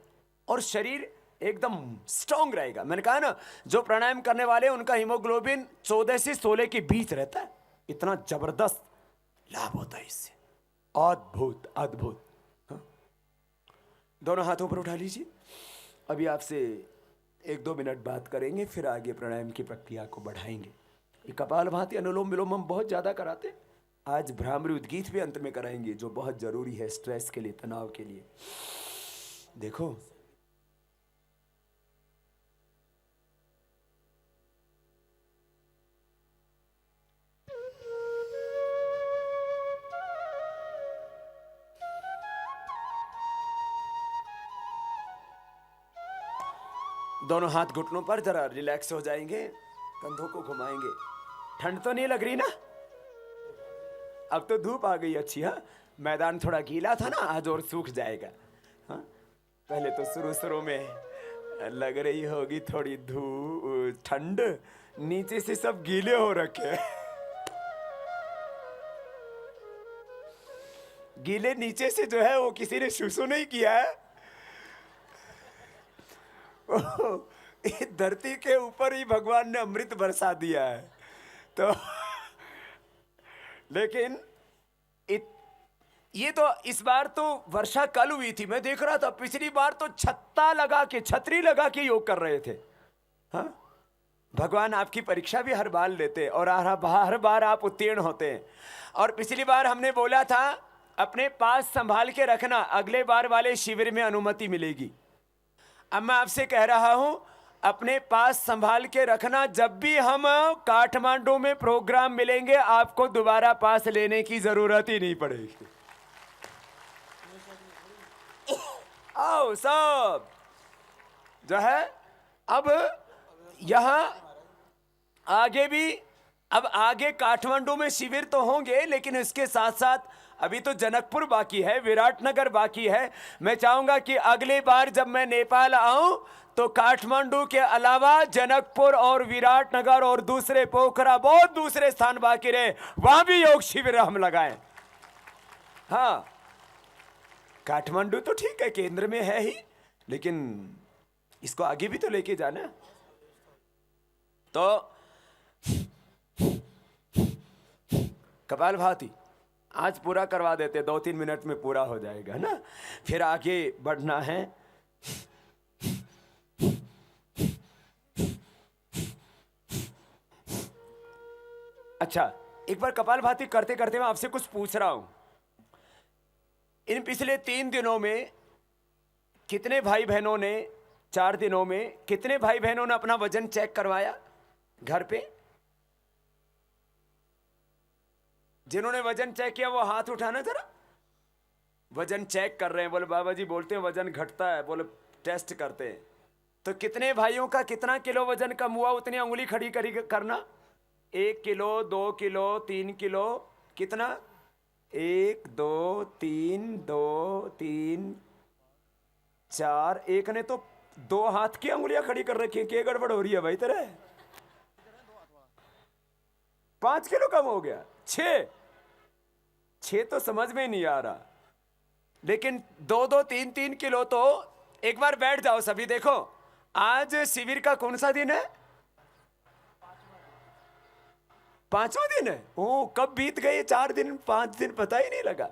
और शरीर एकदम स्ट्रांग रहेगा। मैंने कहा ना, जो प्राणायाम करने वाले उनका हीमोग्लोबिन 14 से 16 के बीच रहता है। इतना जबरदस्त लाभ होता है इससे, अद्भुत अद्भुत। हाँ? दोनों हाथों पर उठा लीजिए। अभी आपसे 1-2 मिनट बात करेंगे, फिर आगे प्राणायाम की प्रक्रिया को बढ़ाएंगे। ये कपालभाति, अनुलोम विलोम हम बहुत ज़्यादा कराते हैं। आज भ्रामरी उद्गीत भी अंत में कराएंगे, जो बहुत ज़रूरी है स्ट्रेस के लिए, तनाव के लिए। देखो, दोनों हाथ घुटनों पर, जरा रिलैक्स हो जाएंगे, कंधों को घुमाएंगे। ठंड तो नहीं लग रही ना? अब तो धूप आ गई अच्छी। हाँ, मैदान थोड़ा गीला था ना, आज और सूख जाएगा। हाँ, पहले तो शुरू में लग रही होगी थोड़ी धूप, ठंड, नीचे से सब गीले हो रखे। गीले नीचे से जो है वो किसी ने सुसु नहीं किया है। धरती के ऊपर ही भगवान ने अमृत बरसा दिया है। तो लेकिन ये तो इस बार तो वर्षा कल हुई थी, मैं देख रहा था। पिछली बार तो छतरी लगा के योग कर रहे थे। हाँ, भगवान आपकी परीक्षा भी हर बार लेते और हर बार आप उत्तीर्ण होते हैं। और पिछली बार हमने बोला था अपने पास संभाल के रखना, अगले बार वाले शिविर में अनुमति मिलेगी। अब मैं आपसे कह रहा हूं, अपने पास संभाल के रखना। जब भी हम काठमांडू में प्रोग्राम मिलेंगे, आपको दोबारा पास लेने की जरूरत ही नहीं पड़ेगी। आओ सब जो है। अब यहां आगे भी, अब आगे काठमांडू में शिविर तो होंगे, लेकिन इसके साथ साथ अभी तो जनकपुर बाकी है, विराटनगर बाकी है। मैं चाहूंगा कि अगली बार जब मैं नेपाल आऊं तो काठमांडू के अलावा जनकपुर और विराटनगर और दूसरे पोखरा, बहुत दूसरे स्थान बाकी रहे, वहां भी योग शिविर हम लगाएं। हाँ, काठमांडू तो ठीक है, केंद्र में है ही, लेकिन इसको आगे भी तो लेके जाना। तो कपालभाति आज पूरा करवा देते, 2-3 मिनट में पूरा हो जाएगा ना। फिर आगे बढ़ना है। अच्छा, एक बार कपालभाति करते करते मैं आपसे कुछ पूछ रहा हूं। इन पिछले 3 दिनों में कितने भाई बहनों ने, 4 दिनों में कितने भाई बहनों ने अपना वजन चेक करवाया घर पे? जिन्होंने वजन चेक किया वो हाथ उठाना जरा। वजन चेक कर रहे हैं, बोले बाबा जी बोलते हैं वजन घटता है, बोले टेस्ट करते हैं। तो कितने भाइयों का कितना किलो वजन कम हुआ, उतनी उंगली खड़ी करना। 1 किलो, 2 किलो, 3 किलो, कितना? 1 2 3 2 3 4। एक ने तो 2 हाथ की उंगलियां खड़ी कर रखी है। क्या गड़बड़ हो रही है भाई तेरे? 5 किलो कम हो गया। 6 तो समझ में नहीं आ रहा, लेकिन 2 3 किलो तो। एक बार बैठ जाओ सभी। देखो, आज शिविर का कौन सा दिन है? 5वां दिन है। ओ, कब बीत गए 4 दिन, 5 दिन पता ही नहीं लगा।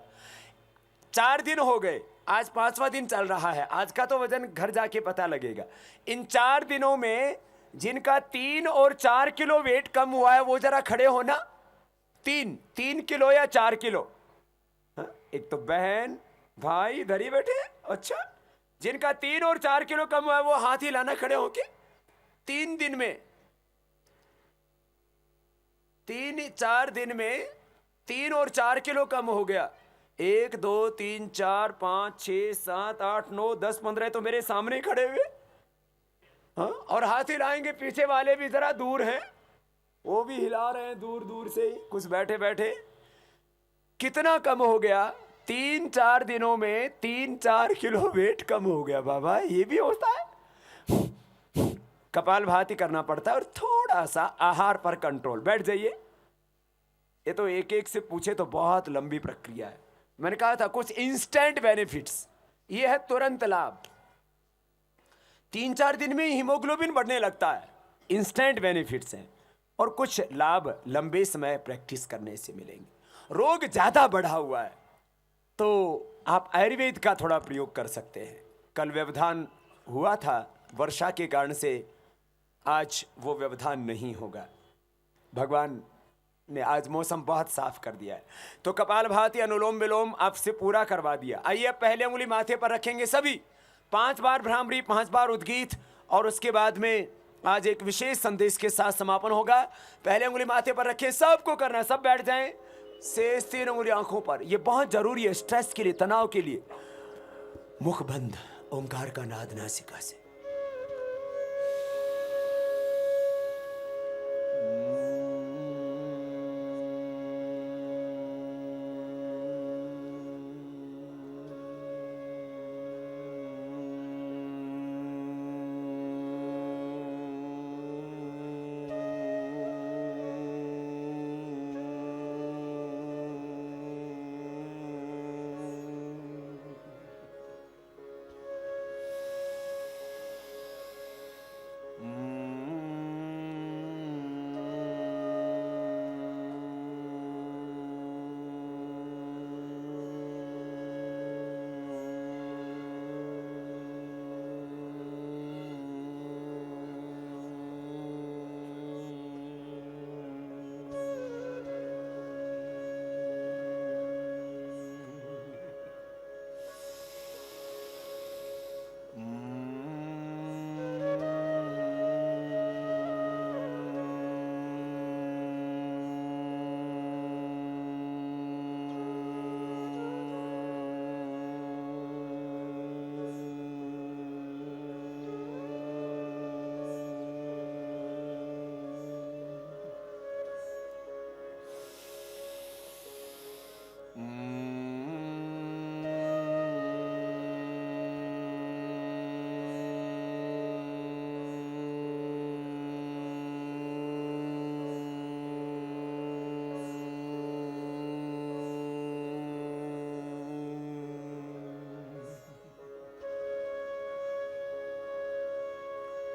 4 दिन हो गए, आज 5वां दिन चल रहा है। आज का तो वजन घर जाके पता लगेगा। इन 4 दिनों में जिनका 3 और 4 किलो वेट कम हुआ है, वो जरा खड़े होना। 3 किलो या 4 किलो? हाँ? एक तो बहन भाई इधर ही बैठे। अच्छा, जिनका 3 और 4 किलो कम हुआ है वो हाथ ही लाना खड़े होके। 3 दिन में, 3-4 दिन में 3 और 4 किलो कम हो गया। 1 2 3 4 5 6 7 8 9 10 15 तो मेरे सामने ही खड़े हुए। हाँ? और हाथ हिलाएंगे। पीछे वाले भी जरा दूर हैं, वो भी हिला रहे हैं दूर दूर से ही, कुछ बैठे बैठे। कितना कम हो गया? 3-4 दिनों में 3-4 किलो वेट कम हो गया। बाबा, ये भी होता है? कपालभाति करना पड़ता है और थोड़ा सा आहार पर कंट्रोल। बैठ जाइए। ये तो एक एक से पूछे तो बहुत लंबी प्रक्रिया है। मैंने कहा था कुछ इंस्टेंट बेनिफिट्स, ये है तुरंत लाभ। 3-4 दिन में हीमोग्लोबिन बढ़ने लगता है, इंस्टेंट बेनिफिट्स हैं। और कुछ लाभ लंबे समय प्रैक्टिस करने से मिलेंगे। रोग ज्यादा बढ़ा हुआ है तो आप आयुर्वेद का थोड़ा प्रयोग कर सकते हैं। कल व्यवधान हुआ था वर्षा के कारण से, आज वो व्यवधान नहीं होगा। भगवान ने आज मौसम बहुत साफ कर दिया है। तो कपालभाति अनुलोम विलोम आपसे पूरा करवा दिया। आइए अब पहले उंगली माथे पर रखेंगे सभी, 5 बार भ्रामरी, 5 बार उद्गीत, और उसके बाद में आज एक विशेष संदेश के साथ समापन होगा। पहले उंगली माथे पर रखें, सबको करना है, सब बैठ जाएं। शेष 3 उंगली आंखों पर, यह बहुत जरूरी है स्ट्रेस के लिए, तनाव के लिए। मुख बंद, ओंकार का नाद नासिका से।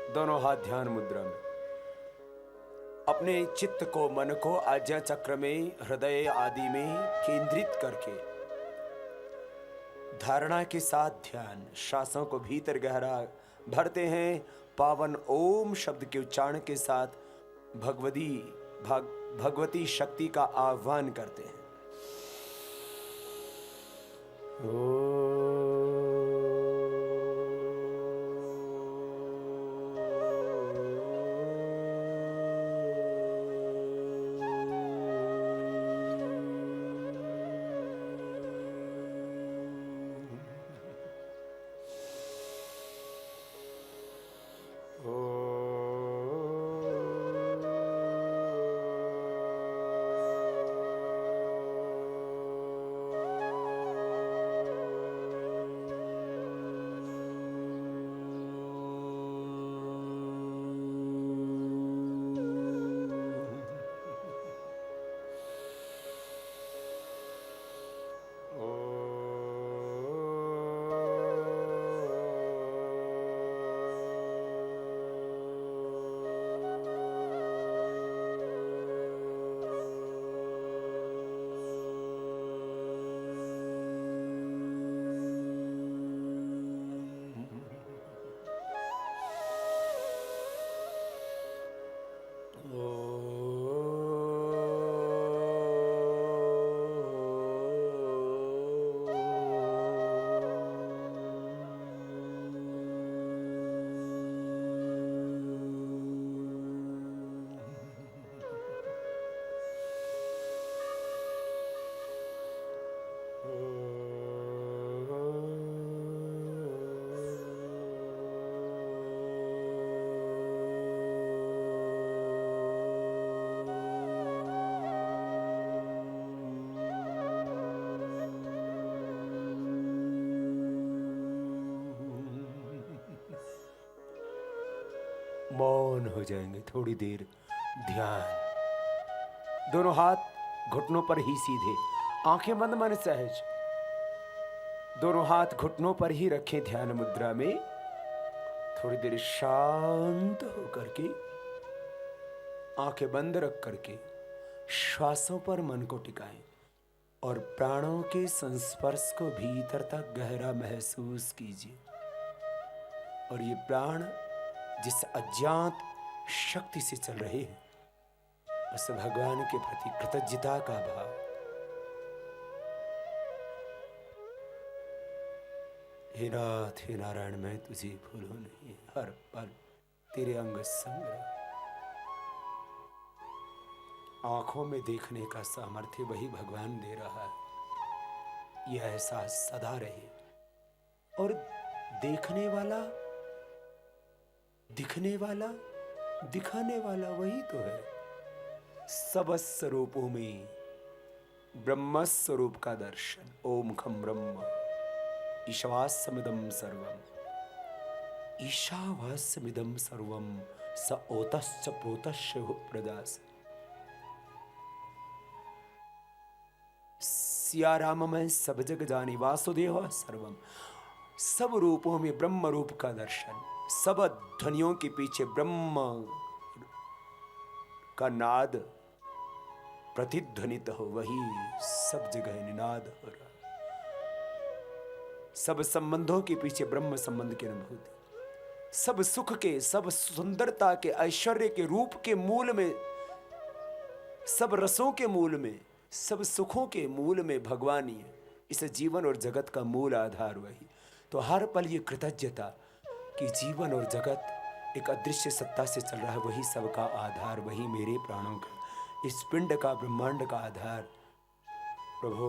दोनों हाथ ध्यान मुद्रा में। अपने चित्त को, मन को आज्ञा चक्र में, हृदय आदि में केंद्रित करके धारणा के साथ ध्यान, श्वासों को भीतर गहरा भरते हैं। पावन ओम शब्द के उच्चारण के साथ भगवती शक्ति का आह्वान करते हैं। मौन हो जाएंगे थोड़ी देर। ध्यान, दोनों हाथ घुटनों पर ही सीधे, आंखें बंद, मन सहज। दोनों हाथ घुटनों पर ही रखें ध्यान मुद्रा में। थोड़ी देर शांत होकर के, आंखें बंद रख करके श्वासों पर मन को टिकाएं और प्राणों के संस्पर्श को भीतर तक गहरा महसूस कीजिए। और ये प्राण जिस अज्ञात शक्ति से चल रहे हैं, उस भगवान के प्रति कृतज्ञता का भाव। हे नाथ, हे नारायण, मैं तुझे भूलूं नहीं, हर पल तेरे अंग संग रहे। आंखों में देखने का सामर्थ्य वही भगवान दे रहा है, यह एहसास सदा रहे। और देखने वाला, दिखने वाला, दिखाने वाला वही तो है। सब स्वरूपों में ब्रह्म स्वरूप का दर्शन। ओम खम ब्रह्म ईशावास्यमिदं सर्वम, ईशावास्यमिदं सर्वम स ओतश्च प्रोतश्च प्रजास। सिया राम मैं सब जग जानी, वासुदेव सर्वम। सब रूपों में ब्रह्म रूप का दर्शन। सब ध्वनियों के पीछे ब्रह्म का नाद प्रतिध्वनित हो, वही सब जगह निनाद हो रहा। सब संबंधों के पीछे ब्रह्म संबंध की अनुभूति। सब सुख के, सब सुंदरता के, ऐश्वर्य के, रूप के मूल में, सब रसों के मूल में, सब सुखों के मूल में भगवान ही है। इस जीवन और जगत का मूल आधार वही। तो हर पल ये कृतज्ञता कि जीवन और जगत एक अदृश्य सत्ता से चल रहा है, वही सबका आधार, वही मेरे प्राणों का, इस पिंड का, ब्रह्मांड का आधार। प्रभु,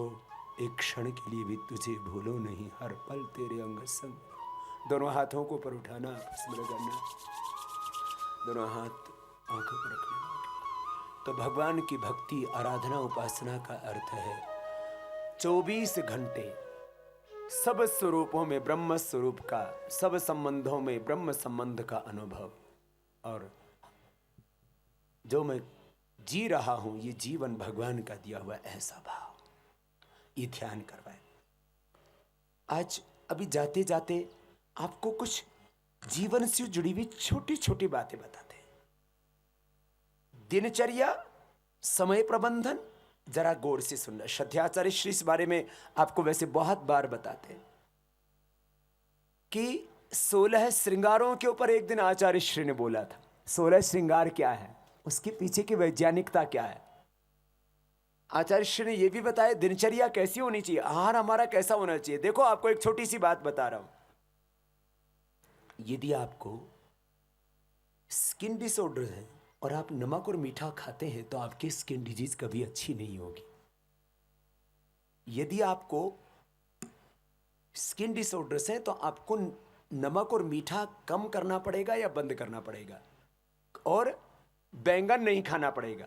एक क्षण के लिए भी तुझे भूलो नहीं, हर पल तेरे अंग संग। दोनों हाथों को ऊपर उठाना, स्मरण करना, दोनों हाथ आंखों पर रखना। तो भगवान की भक्ति, आराधना, उपासना का अर्थ है 24 घंटे सब स्वरूपों में ब्रह्म स्वरूप का, सब संबंधों में ब्रह्म संबंध का अनुभव। और जो मैं जी रहा हूं, ये जीवन भगवान का दिया हुआ ऐसा भाव, ये ध्यान करवाए। आज अभी जाते जाते आपको कुछ जीवन से जुड़ी हुई छोटी छोटी बातें बताते हैं। दिनचर्या, समय प्रबंधन, जरा गौर से सुनना। श्रद्धाचार्य श्री इस बारे में आपको वैसे बहुत बार बताते हैं कि 16 श्रृंगारों के ऊपर एक दिन आचार्य श्री ने बोला था। 16 श्रृंगार क्या है, उसके पीछे की वैज्ञानिकता क्या है। आचार्य श्री ने यह भी बताया दिनचर्या कैसी होनी चाहिए, आहार हमारा कैसा होना चाहिए। देखो, आपको एक छोटी सी बात बता रहा हूं। यदि आपको स्किन डिसऑर्डर है और आप नमक और मीठा खाते हैं, तो आपकी स्किन डिजीज कभी अच्छी नहीं होगी। यदि आपको स्किन डिसऑर्डर्स है, तो आपको नमक और मीठा कम करना पड़ेगा या बंद करना पड़ेगा। और बैंगन नहीं खाना पड़ेगा,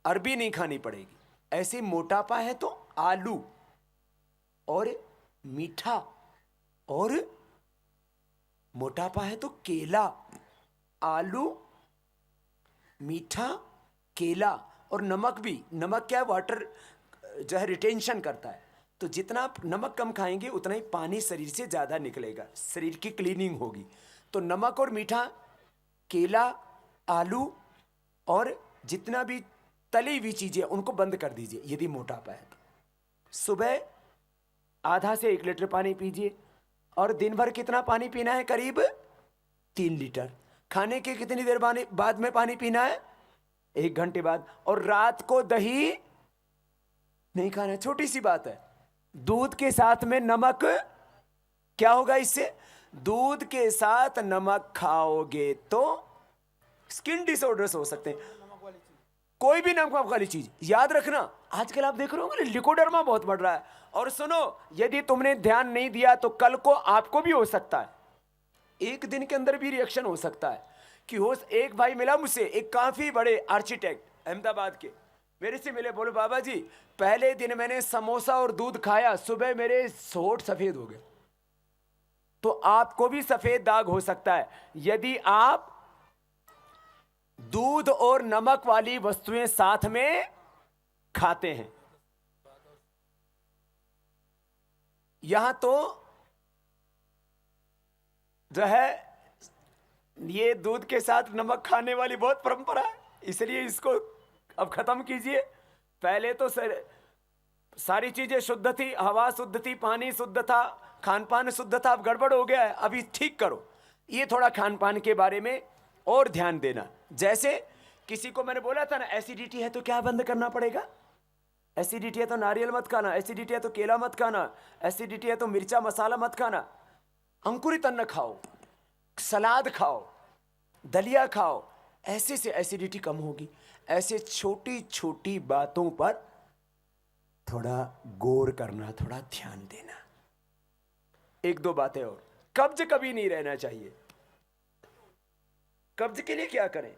अरबी नहीं खानी पड़ेगी। ऐसे मोटापा है तो आलू और मीठा, और मोटापा है तो केला, आलू, मीठा, केला। और नमक भी, नमक क्या है, वाटर जो है रिटेंशन करता है। तो जितना आप नमक कम खाएंगे उतना ही पानी शरीर से ज़्यादा निकलेगा, शरीर की क्लीनिंग होगी। तो नमक और मीठा, केला, आलू और जितना भी तली हुई चीज़ें उनको बंद कर दीजिए यदि मोटापा है तो। सुबह आधा से 1 लीटर पानी पीजिए। और दिन भर कितना पानी पीना है, करीब 3 लीटर। खाने के कितनी देर बाद में पानी पीना है, 1 घंटे बाद। और रात को दही नहीं खाना है, छोटी सी बात है। दूध के साथ में नमक, क्या होगा इससे, दूध के साथ नमक खाओगे तो स्किन डिसऑर्डर्स हो सकते हैं। कोई भी नमक वाली चीज याद रखना। आजकल आप देख रहे हो लिकोडर्मा बहुत बढ़ रहा है। और सुनो, यदि तुमने ध्यान नहीं दिया तो कल को आपको भी हो सकता है, एक दिन के अंदर भी रिएक्शन हो सकता है। कि हो, एक भाई मिला मुझसे, एक काफी बड़े आर्किटेक्ट अहमदाबाद के, मेरे से मिले, बोले बाबा जी पहले दिन मैंने समोसा और दूध खाया, सुबह मेरे होंठ सफेद हो गए। तो आपको भी सफेद दाग हो सकता है यदि आप दूध और नमक वाली वस्तुएं साथ में खाते हैं। यहां तो जो है ये दूध के साथ नमक खाने वाली बहुत परंपरा है, इसलिए इसको अब खत्म कीजिए। पहले तो सारी चीजें शुद्ध थी, हवा शुद्ध थी, पानी शुद्ध था, खान पान शुद्ध था, अब गड़बड़ हो गया है, अभी ठीक करो। ये थोड़ा खान पान के बारे में और ध्यान देना। जैसे किसी को मैंने बोला था ना एसिडिटी है तो क्या बंद करना पड़ेगा, एसिडिटी है तो नारियल मत खाना, एसिडिटी है तो केला मत खाना, एसिडिटी है तो मिर्चा मसाला मत खाना, अंकुरित अन्न खाओ, सलाद खाओ, दलिया खाओ, ऐसे से एसिडिटी कम होगी। ऐसे छोटी छोटी बातों पर थोड़ा गौर करना, थोड़ा ध्यान देना। एक दो बातें और, कब्ज कभी नहीं रहना चाहिए। कब्ज के लिए क्या करें?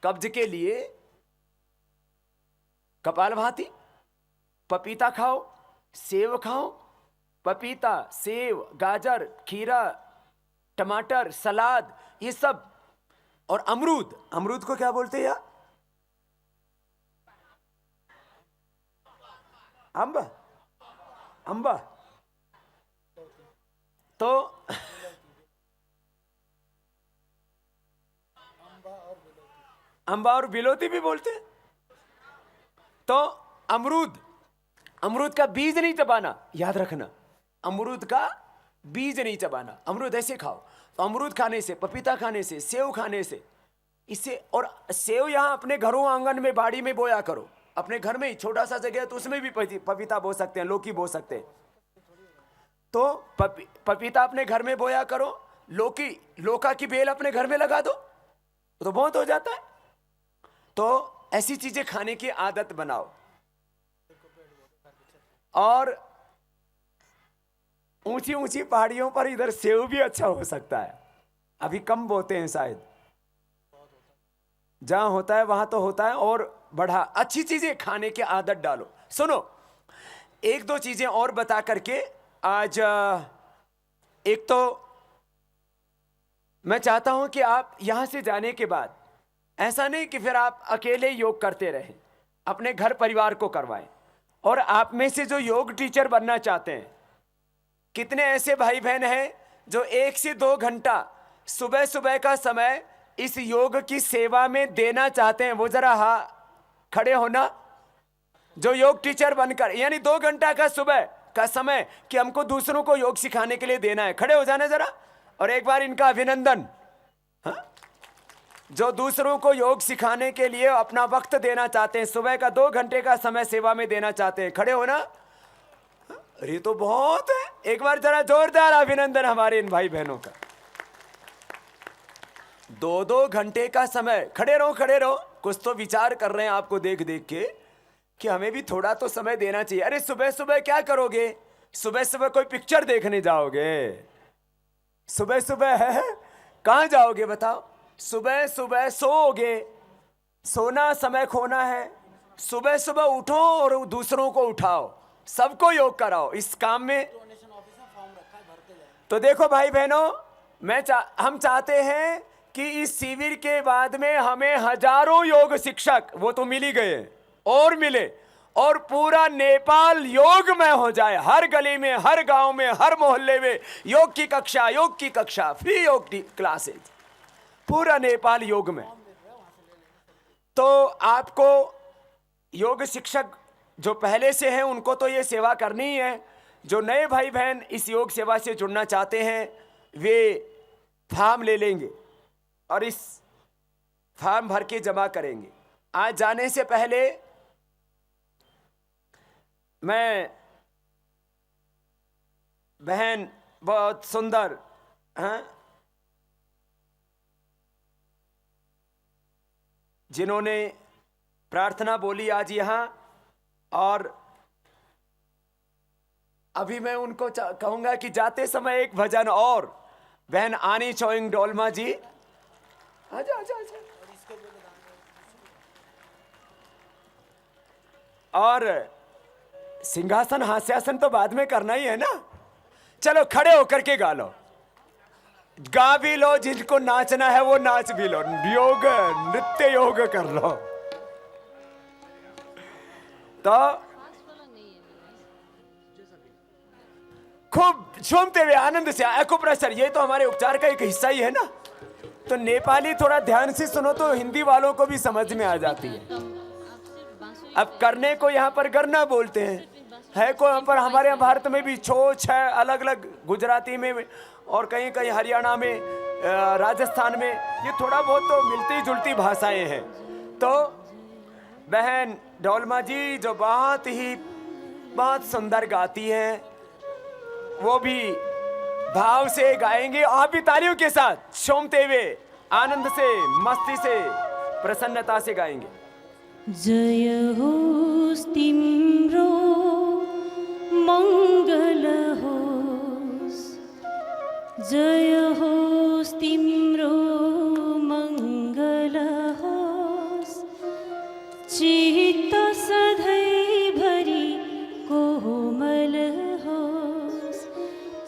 कब्ज के लिए कपालभाति, पपीता खाओ, सेव खाओ, पपीता, सेव, गाजर, खीरा, टमाटर, सलाद, ये सब, और अमरूद। अमरूद को क्या बोलते हैं यार? अंबा, अंबा तो अंबा और बिलोती भी बोलते हैं। तो अमरूद, अमरूद का बीज नहीं चबाना, याद रखना, अमरूद का बीज नहीं चबाना, अमरूद ऐसे खाओ। तो अमरूद खाने से, पपीता खाने से, सेव खाने से, इससे, और सेव यहां अपने घरों आंगन में बाड़ी में बोया करो, अपने घर में ही छोटा सा जगह है तो उसमें भी पपीता बो सकते हैं, लौकी बो सकते हैं। तो पपीता अपने घर में बोया करो, लौका की बेल अपने घर में लगा दो तो बहुत हो जाता है। तो ऐसी चीजें खाने की आदत बनाओ। और ऊंची ऊंची पहाड़ियों पर इधर सेव भी अच्छा हो सकता है, अभी कम बोते हैं शायद, जहां होता है वहां तो होता है। और बढ़ा अच्छी चीजें खाने की आदत डालो। सुनो, एक दो चीजें और बता करके आज, एक तो मैं चाहता हूं कि आप यहां से जाने के बाद ऐसा नहीं कि फिर आप अकेले योग करते रहें, अपने घर परिवार को करवाएं। और आप में से जो योग टीचर बनना चाहते हैं, कितने ऐसे भाई बहन हैं जो 1 से 2 घंटा सुबह सुबह का समय इस योग की सेवा में देना चाहते हैं? वो जरा खड़े होना, जो योग टीचर बनकर, यानी 2 घंटा का सुबह का समय कि हमको दूसरों को योग सिखाने के लिए देना है, खड़े हो जाना जरा। और एक बार इनका अभिनंदन। हाँ? जो दूसरों को योग सिखाने के लिए अपना वक्त देना चाहते हैं, सुबह का 2 घंटे का समय सेवा में देना चाहते हैं, खड़े होना। अरे तो बहुत है, एक बार जरा जोरदार अभिनंदन हमारे इन भाई बहनों का। 2-2 घंटे का समय, खड़े रहो खड़े रहो। कुछ तो विचार कर रहे हैं आपको देख देख के कि हमें भी थोड़ा तो समय देना चाहिए। अरे सुबह सुबह क्या करोगे? सुबह सुबह कोई पिक्चर देखने जाओगे? सुबह सुबह है कहां जाओगे बताओ? सुबह सुबह सोओगे, सोना समय खोना है। सुबह सुबह उठो और दूसरों को उठाओ, सबको योग कराओ इस काम में। तो देखो भाई बहनों, हम चाहते हैं कि इस शिविर के बाद में हमें हजारों योग शिक्षक, वो तो मिल ही गए, और मिले, और पूरा नेपाल योगमय हो जाए। हर गली में, हर गांव में, हर मोहल्ले में योग की कक्षा, फ्री योग क्लासेज, पूरा नेपाल योग में। तो आपको योग शिक्षक जो पहले से हैं उनको तो ये सेवा करनी ही है। जो नए भाई बहन इस योग सेवा से जुड़ना चाहते हैं वे फॉर्म ले लेंगे और इस फॉर्म भर के जमा करेंगे। आज जाने से पहले मैं, बहन बहुत सुंदर, हाँ, जिन्होंने प्रार्थना बोली आज यहाँ, और अभी मैं उनको कहूंगा कि जाते समय एक भजन और, बहन आनी चोइंग डोलमा जी, आजा आजा आजा। और सिंहासन हास्यासन तो बाद में करना ही है ना, चलो खड़े होकर के गा लो, गा भी लो, जिनको नाचना है वो नाच भी लो, योग नृत्य योग कर लो। तो खूब झूमते हुए आनंद से एक्यूप्रेशर, ये तो हमारे उपचार का एक हिस्सा ही है ना। तो नेपाली थोड़ा ध्यान से सुनो तो हिंदी वालों को भी समझ में आ जाती है। अब करने को यहाँ पर करना बोलते हैं, है को यहाँ पर हमारे यहाँ भारत में भी छोच है, अलग अलग गुजराती में और कहीं कहीं हरियाणा में, राजस्थान में, ये थोड़ा बहुत तो मिलती जुलती भाषाएं हैं। तो बहन डोलमा जी जो बहुत सुंदर गाती हैं, वो भी भाव से गाएंगे, आप भी तालियों के साथ झूमते हुए आनंद से, मस्ती से, प्रसन्नता से गाएंगे। जय होस् तिम्रो मङ्गल होस्, जय होस् तिम्रो मङ्गल होस्, चित्त सधैँभरि कोमल होस्,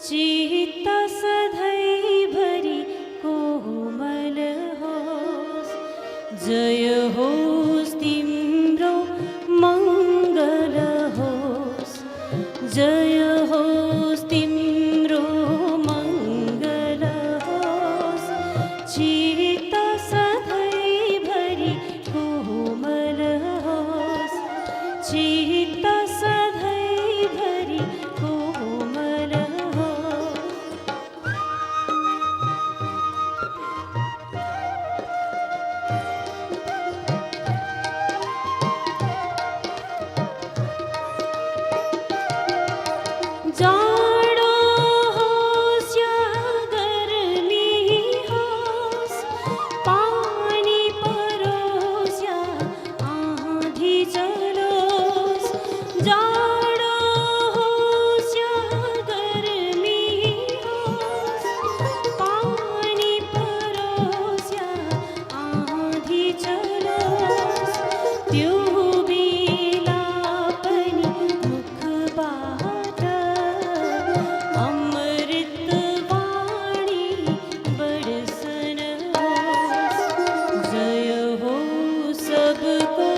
चित्त सधैँभरि कोमल होस्, जय होस् तिम्रो मङ्गल होस्, जय होस् तिम्रो मङ्गल होस्, चित्त सधैँभरि कोमल होस्, चित्त सधैँभरि कोमल होस्। जाडो होस् या गर्मी होस्, पानी परोस् या आँधी चलोस्, जाडो होस् या गर्मी होस्, पानी परोस् या आँधी चलोस्, त्यो बेला पनि मुखबाट अमृत वाणी बरसन होस्, जय हो सबको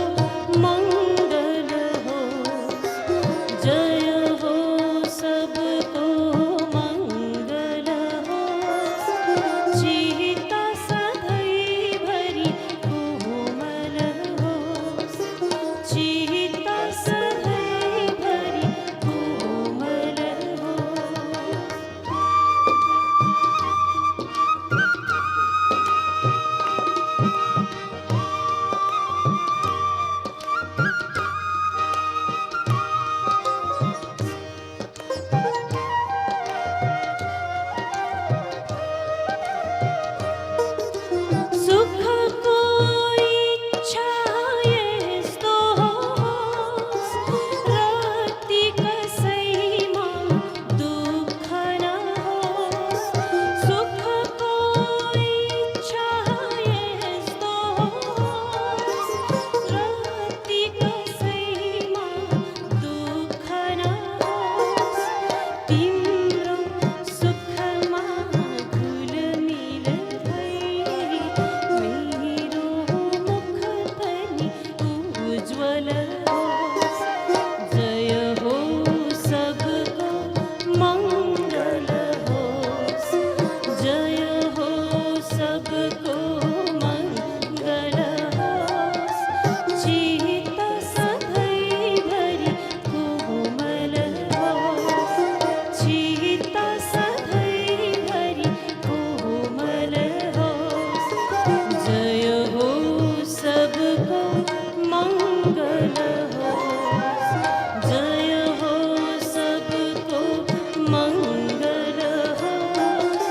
मंगल होस्, जय हो सबको मंगल होस्, चित्त सधैँभरि कोमल होस्, चित्त सधैँभरि कोमल होस्। सुखको इच्छा यस्तो होस्, रति कसैमा दुःख नहोस्, सुखको इच्छा यस्तो होस्, रति कसैमा दुःख नहोस्, तिम्रो सुखमा घुलमिल भई मेरो मुख पनि उज्वल होस्, जय हो सबको मंगल होस्, जय हो सबको मंगल होस्, चित्त सधैँभरि कोमल होस्, चित्त सधैँभरि कोमल होस्, जय हो सबको मंगल होस्, जय हो सबको मंगल होस्,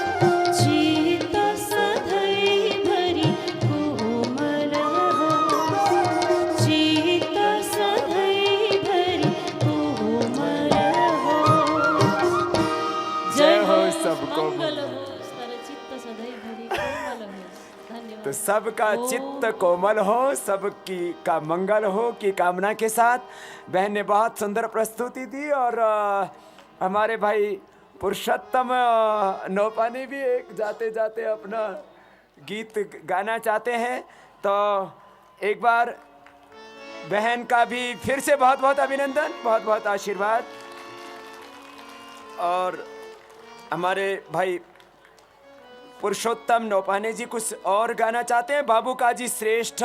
चित्त सधैँभरि कोमल होस्, चित्त सधैँभरि कोमल होस्। जय हो सबको मंगल होस्, तर चित्त सधैँभरि कोमल होस्। धन्यवाद। तो सबका चित्त कोमल हो, सबकी का मंगल हो की कामना के साथ बहन ने बहुत सुंदर प्रस्तुति दी। और हमारे भाई पुरुषोत्तम नौपानी भी एक जाते जाते अपना गीत गाना चाहते हैं, तो एक बार बहन का भी फिर से बहुत बहुत अभिनंदन, बहुत बहुत आशीर्वाद। और हमारे भाई पुरुषोत्तम नौपाने जी कुछ और गाना चाहते हैं। बाबू काजी श्रेष्ठ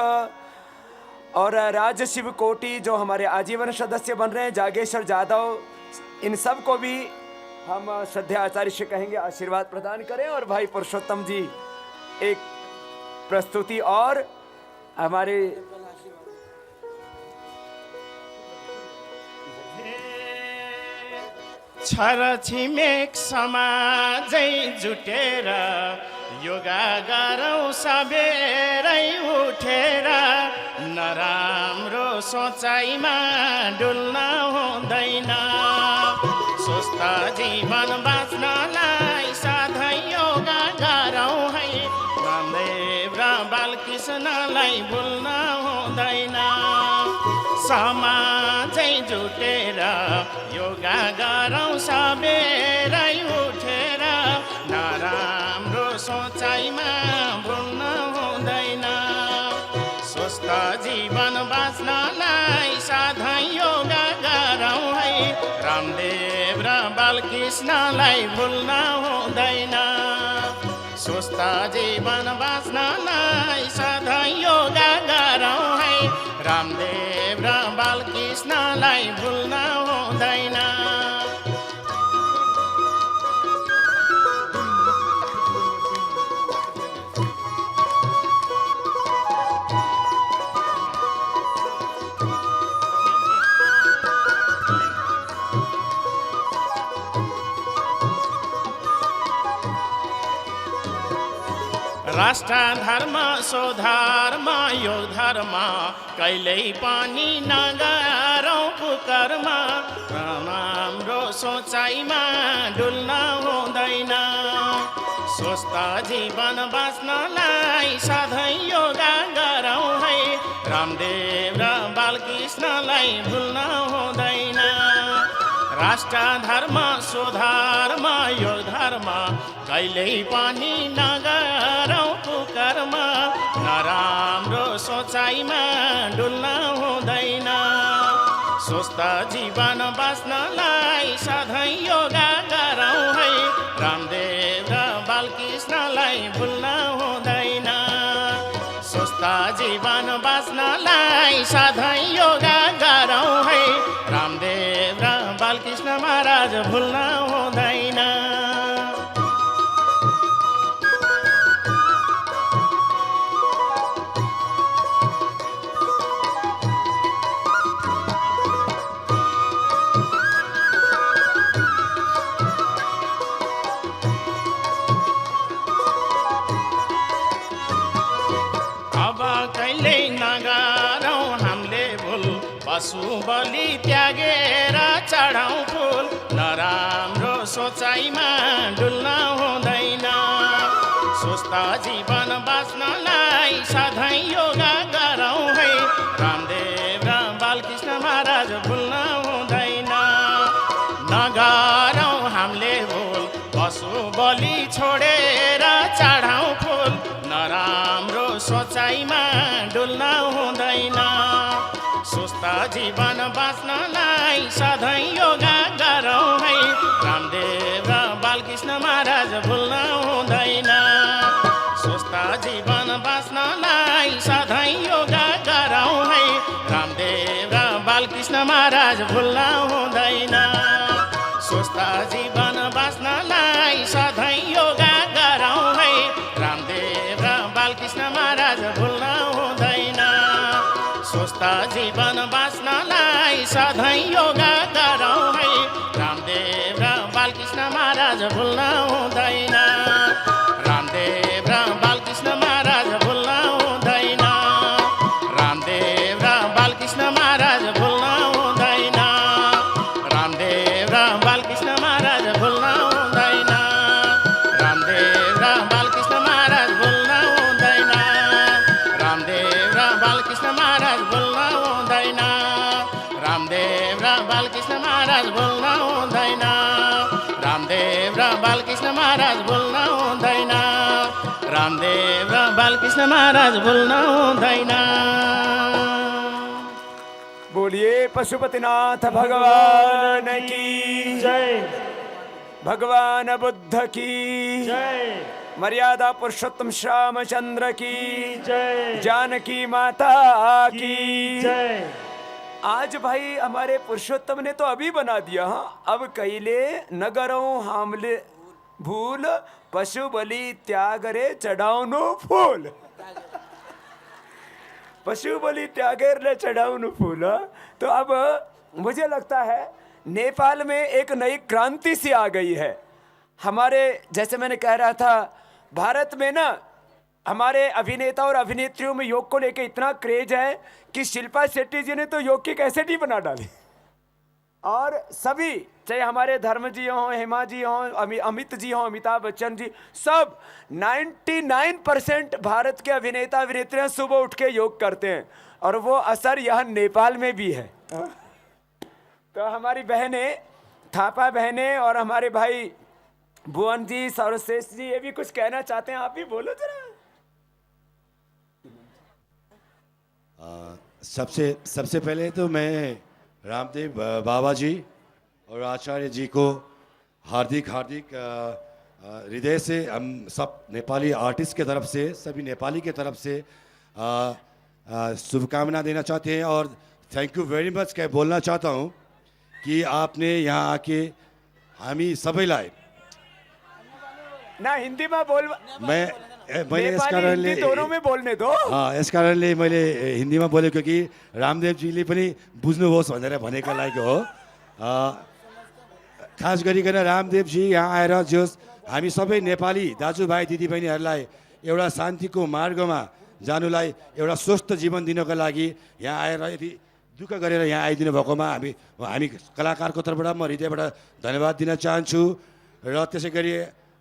और राज शिव कोटी जो हमारे आजीवन सदस्य बन रहे हैं, जागेश्वर जादव, इन सब को भी हम श्रद्धा आचार्य से कहेंगे आशीर्वाद प्रदान करें। और भाई पुरुषोत्तम जी एक प्रस्तुति और हमारे छर छिमेक समाजै जुटेर योगा गरौँ सबेरै उठेर, नराम्रो सोचाइमा डुल्न हुँदैन। स्वस्थ जीवन बाँच्नलाई सधैँ योगा गरौँ है, रामदेव र बालकृष्णलाई भुल्न हुँदैन। समाजै जुटेर योगा गरौँ सबेरै उठेर, नराम्रो सोचाइमा भुल्न हुँदैन। स्वस्थ जीवन बाँच्नलाई सधैँ योगा गरौँ है, रामदेव र बालकृष्णलाई भुल्न हुँदैन। स्वस्थ जीवन बाँच्नलाई सधैँ योगा गरौँ है, रामदेव र बालकृष्णलाई भुल्न हुँदैन। राष्ट्र धर्म स्वधर्म यो धर्म कहिल्यै पनि नगरौँ कुकर्म, राम्रो सोचाइमा डुल्न हुँदैन। स्वस्थ जीवन बाँच्नलाई सधैँ योगा गरौँ है, रामदेव र बालकृष्णलाई भुल्न हुँदैन। राष्ट्र धर्म स्वधर्म यो धर्म कहिल्यै पनि नगरौँ कुकर्म, नराम्रो सोचाइमा डुल्न हुँदैन। स्वस्थ जीवन बाँच्नलाई सधैँ योगा गरौँ है, रामदेव र बालकृष्णलाई भुल्न हुँदैन। स्वस्थ जीवन बाँच्नलाई सधैँ योगा गरौँ है, रामदेव र बालकृष्ण महाराज भुल्न हुँदैन। अब कहिल्यै नगरौँ हामीले भुल, पशु बलि त्यागेर चढाउँ फुल, नराम्रो सोचाइमा डुल्न हुँदैन। स्वस्थ जीवन बाँच्नलाई सधैँ योगा गरौँ है, रामदेव र बालकृष्ण महाराज भुल्न हुँदैन। नगरौँ हामीले भुल, पशु बलि छोडेर चढाउँ फुल, नराम्रो सोचाइमा डुल्न हुँदैन। स्वस्थ जीवन बाँच्नलाई सधैँ योगा गरौँ है, रामदेव र बालकृष्ण महाराज भुल्न हुँदैन। स्वस्थ जीवन बाँच्नलाई सधैँ योगा गरौँ है, रामदेव र बालकृष्ण महाराज भुल्न हुँदैन। स्वस्थ जीवन बाँच्नलाई सधैँ योगा गरौँ है, रामदेव र बालकृष्ण महाराज भुल्न हुँदैन। स्वस्थ जीवन बाँच्नलाई सधैँ योगा गरौँ है, रामदेव र बालकृष्ण महाराज भुल्न हुँदैन। रामदेव र बालकृष्ण महाराज भुल्न हुँदैन। रामदेव र बालकृष्ण महाराज भुल्न हुँदैन। रामदेव र बालकृष्ण महाराज भुल्न हुँदैन। रामदेव र बालकृष्ण महाराज भुल्न हुँदैन। रामदेव र बालकृष्ण महाराज भुल्न हुँदैन। रामदेव र बालकृष्ण महाराज भुल्न हुँदैन। रामदेव बालकृष्ण महाराज भुल्न हुँदैन रामदेव र बालकृष्ण महाराज भुल्न हुँदैन बोलिए पशुपतिनाथ भगवान की जय भगवान बुद्ध की जय मर्यादा पुरुषोत्तम श्यामचंद्र की जय जानकी माता की जय। आज भाई हमारे पुरुषोत्तम ने तो अभी बना दिया। हाँ, अब कैले नगरों हामले भूल पशु बलि त्याग रे चढ़ाउनु फूल पशु बलि त्यागेर ले चढ़ाउनु फूल। तो अब मुझे लगता है नेपाल में एक नई क्रांति सी आ गई है। हमारे जैसे मैंने कह रहा था भारत में ना हमारे अभिनेता और अभिनेत्रियों में योग को लेकर इतना क्रेज है कि शिल्पा शेट्टी जी ने तो योग की कैसेट ही बना डाली। और सभी चाहे हमारे धर्म जी हों, हेमा जी हों, अमित जी हों, अमिताभ बच्चन जी, सब 99% भारत के अभिनेता अभिनेत्रियां सुबह उठ के योग करते हैं और वो असर यहाँ नेपाल में भी है। तो हमारी बहनें, थापा बहनें और हमारे भाई भुवन जी, सर्वश्रेष्ठ जी, ये भी कुछ कहना चाहते हैं, आप भी बोलो जरा। सबसे पहले तो मैं रामदेव बाबा जी और आचार्य जी को हार्दिक हृदय से हम सब नेपाली आर्टिस्ट के तरफ से, सभी नेपाली के तरफ से शुभकामना देना चाहते हैं और थैंक यू वेरी मच कह बोलना चाहता हूँ कि आपने यहाँ आके हामी सबैलाई ना हिंदी में बोल, मैले यस कारणले दोनों में बोलने दो। यस कारणले मैले हिन्दीमा बोलेँ क्योंकि रामदेवजीले पनि बुझ्नुहोस् भनेर भनेको लागि हो। खास गरिकन रामदेवजी यहाँ आएर जोस् हामी सबै नेपाली दाजुभाइ दिदीबहिनीहरूलाई एउटा शान्तिको मार्गमा जानुलाई, एउटा स्वस्थ जीवन दिनको लागि यहाँ आएर यदि दुःख गरेर यहाँ आइदिनु भएकोमा हामी कलाकारको तर्फबाट म हृदयबाट धन्यवाद दिन चाहन्छु। र त्यसै गरी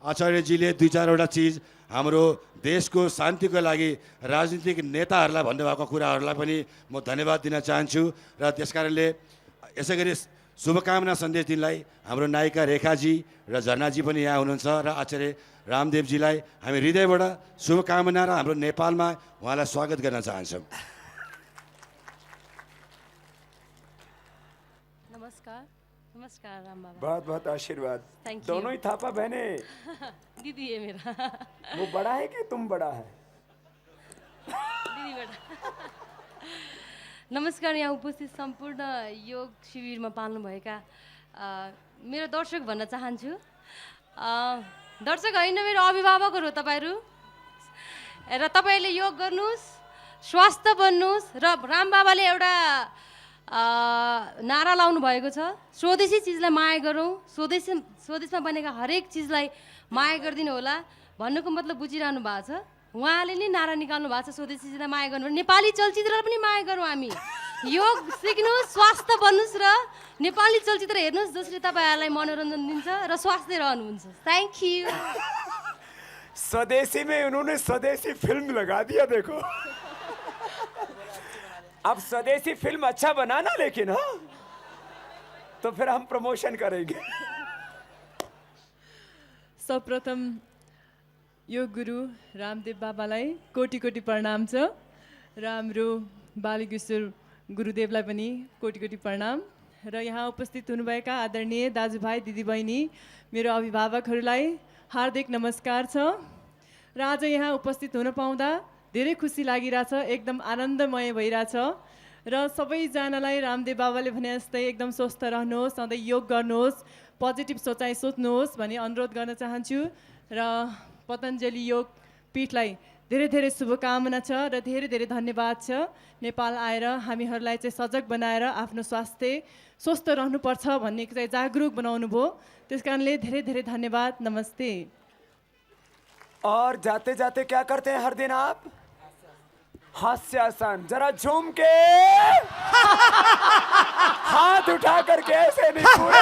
आचार्यजीले 2-4वटा चिज हाम्रो देशको शान्तिको लागि राजनीतिक नेताहरूलाई भन्नुभएको कुराहरूलाई पनि म धन्यवाद दिन चाहन्छु। र त्यसकारणले यसै गरी शुभकामना सन्देश दिनलाई हाम्रो नायिका रेखाजी र झरनाजी पनि यहाँ हुनुहुन्छ र आचार्य रामदेवजीलाई हामी हृदयबाट शुभकामना र हाम्रो नेपालमा उहाँलाई स्वागत गर्न चाहन्छौँ। नमस्कार राम बाबा। बहुत बहुत आशीर्वाद। Thank you। दोनों ही थापा बहने। दीदी है मेरा। वो बड़ा है कि तुम बड़ा है? दीदी बड़ा। नमस्कार, यहाँ उपस्थित सम्पूर्ण योग शिविरमा पाल्नुभएका मेरो दर्शक भन्न चाहन्छु। दर्शक होइन, मेरो अभिभावकहरू हो तपाईँहरू। र तपाईँहरूले योग गर्नुहोस्, स्वस्थ बन्नुहोस्। र राम बाबाले एउटा नारा लाउनु भएको छ, स्वदेशी चिजलाई माया गरौँ, स्वदेशमा बनेका हरेक चिजलाई माया गरिदिनु होला भन्नुको मतलब बुझिरहनु भएको छ। उहाँले नै नारा निकाल्नु भएको छ, स्वदेशी चिजलाई माया गर्नु। नेपाली चलचित्रलाई पनि माया गरौँ हामी। योग सिक्नुहोस्, स्वास्थ्य बन्नुहोस् र नेपाली चलचित्र हेर्नुहोस् जसले तपाईँहरूलाई मनोरञ्जन दिन्छ र स्वास्थ्य रहनुहुन्छ। Thank you. स्वदेशी में उन्होंने स्वदेशी फिल्म लगा दिया, देखो। अब स्वदेशी फिल्म अच्छा बनाना, लेकिन हाँ तो फिर हम प्रमोशन करेंगे। सर्वप्रथम योग गुरु रामदेव बाबालाई कोटि कोटि प्रणाम छ र हाम्रो बालकिशोर गुरुदेवलाई पनि कोटि कोटि प्रणाम। र यहाँ उपस्थित हुनुभएका आदरणीय दाजुभाइ दिदीबहिनी, मेरो अभिभावकहरूलाई हार्दिक नमस्कार छ। र आज यहाँ उपस्थित हुन पाउँदा धेरै खुसी लागिरहेछ, एकदम आनन्दमय भइरहेछ। र सबैजनालाई रामदेव बाबाले भने जस्तै एकदम स्वस्थ रहनुहोस्, सधैँ योग गर्नुहोस्, पोजिटिभ सोचाइ सोच्नुहोस् भन्ने अनुरोध गर्न चाहन्छु। र पतञ्जलि योग पीठलाई धेरै धेरै शुभकामना छ र धेरै धेरै धन्यवाद छ। नेपाल आएर हामीहरूलाई चाहिँ सजग बनाएर आफ्नो स्वास्थ्य स्वस्थ रहनुपर्छ भन्ने चाहिँ जागरुक बनाउनु भयो। त्यस कारणले धेरै धेरै धन्यवाद। नमस्ते। और जाते जाते क्या करते हैं हर दिन आप? हास्यासन। जरा झूम के हाथ उठा करके ऐसे नहीं पूरा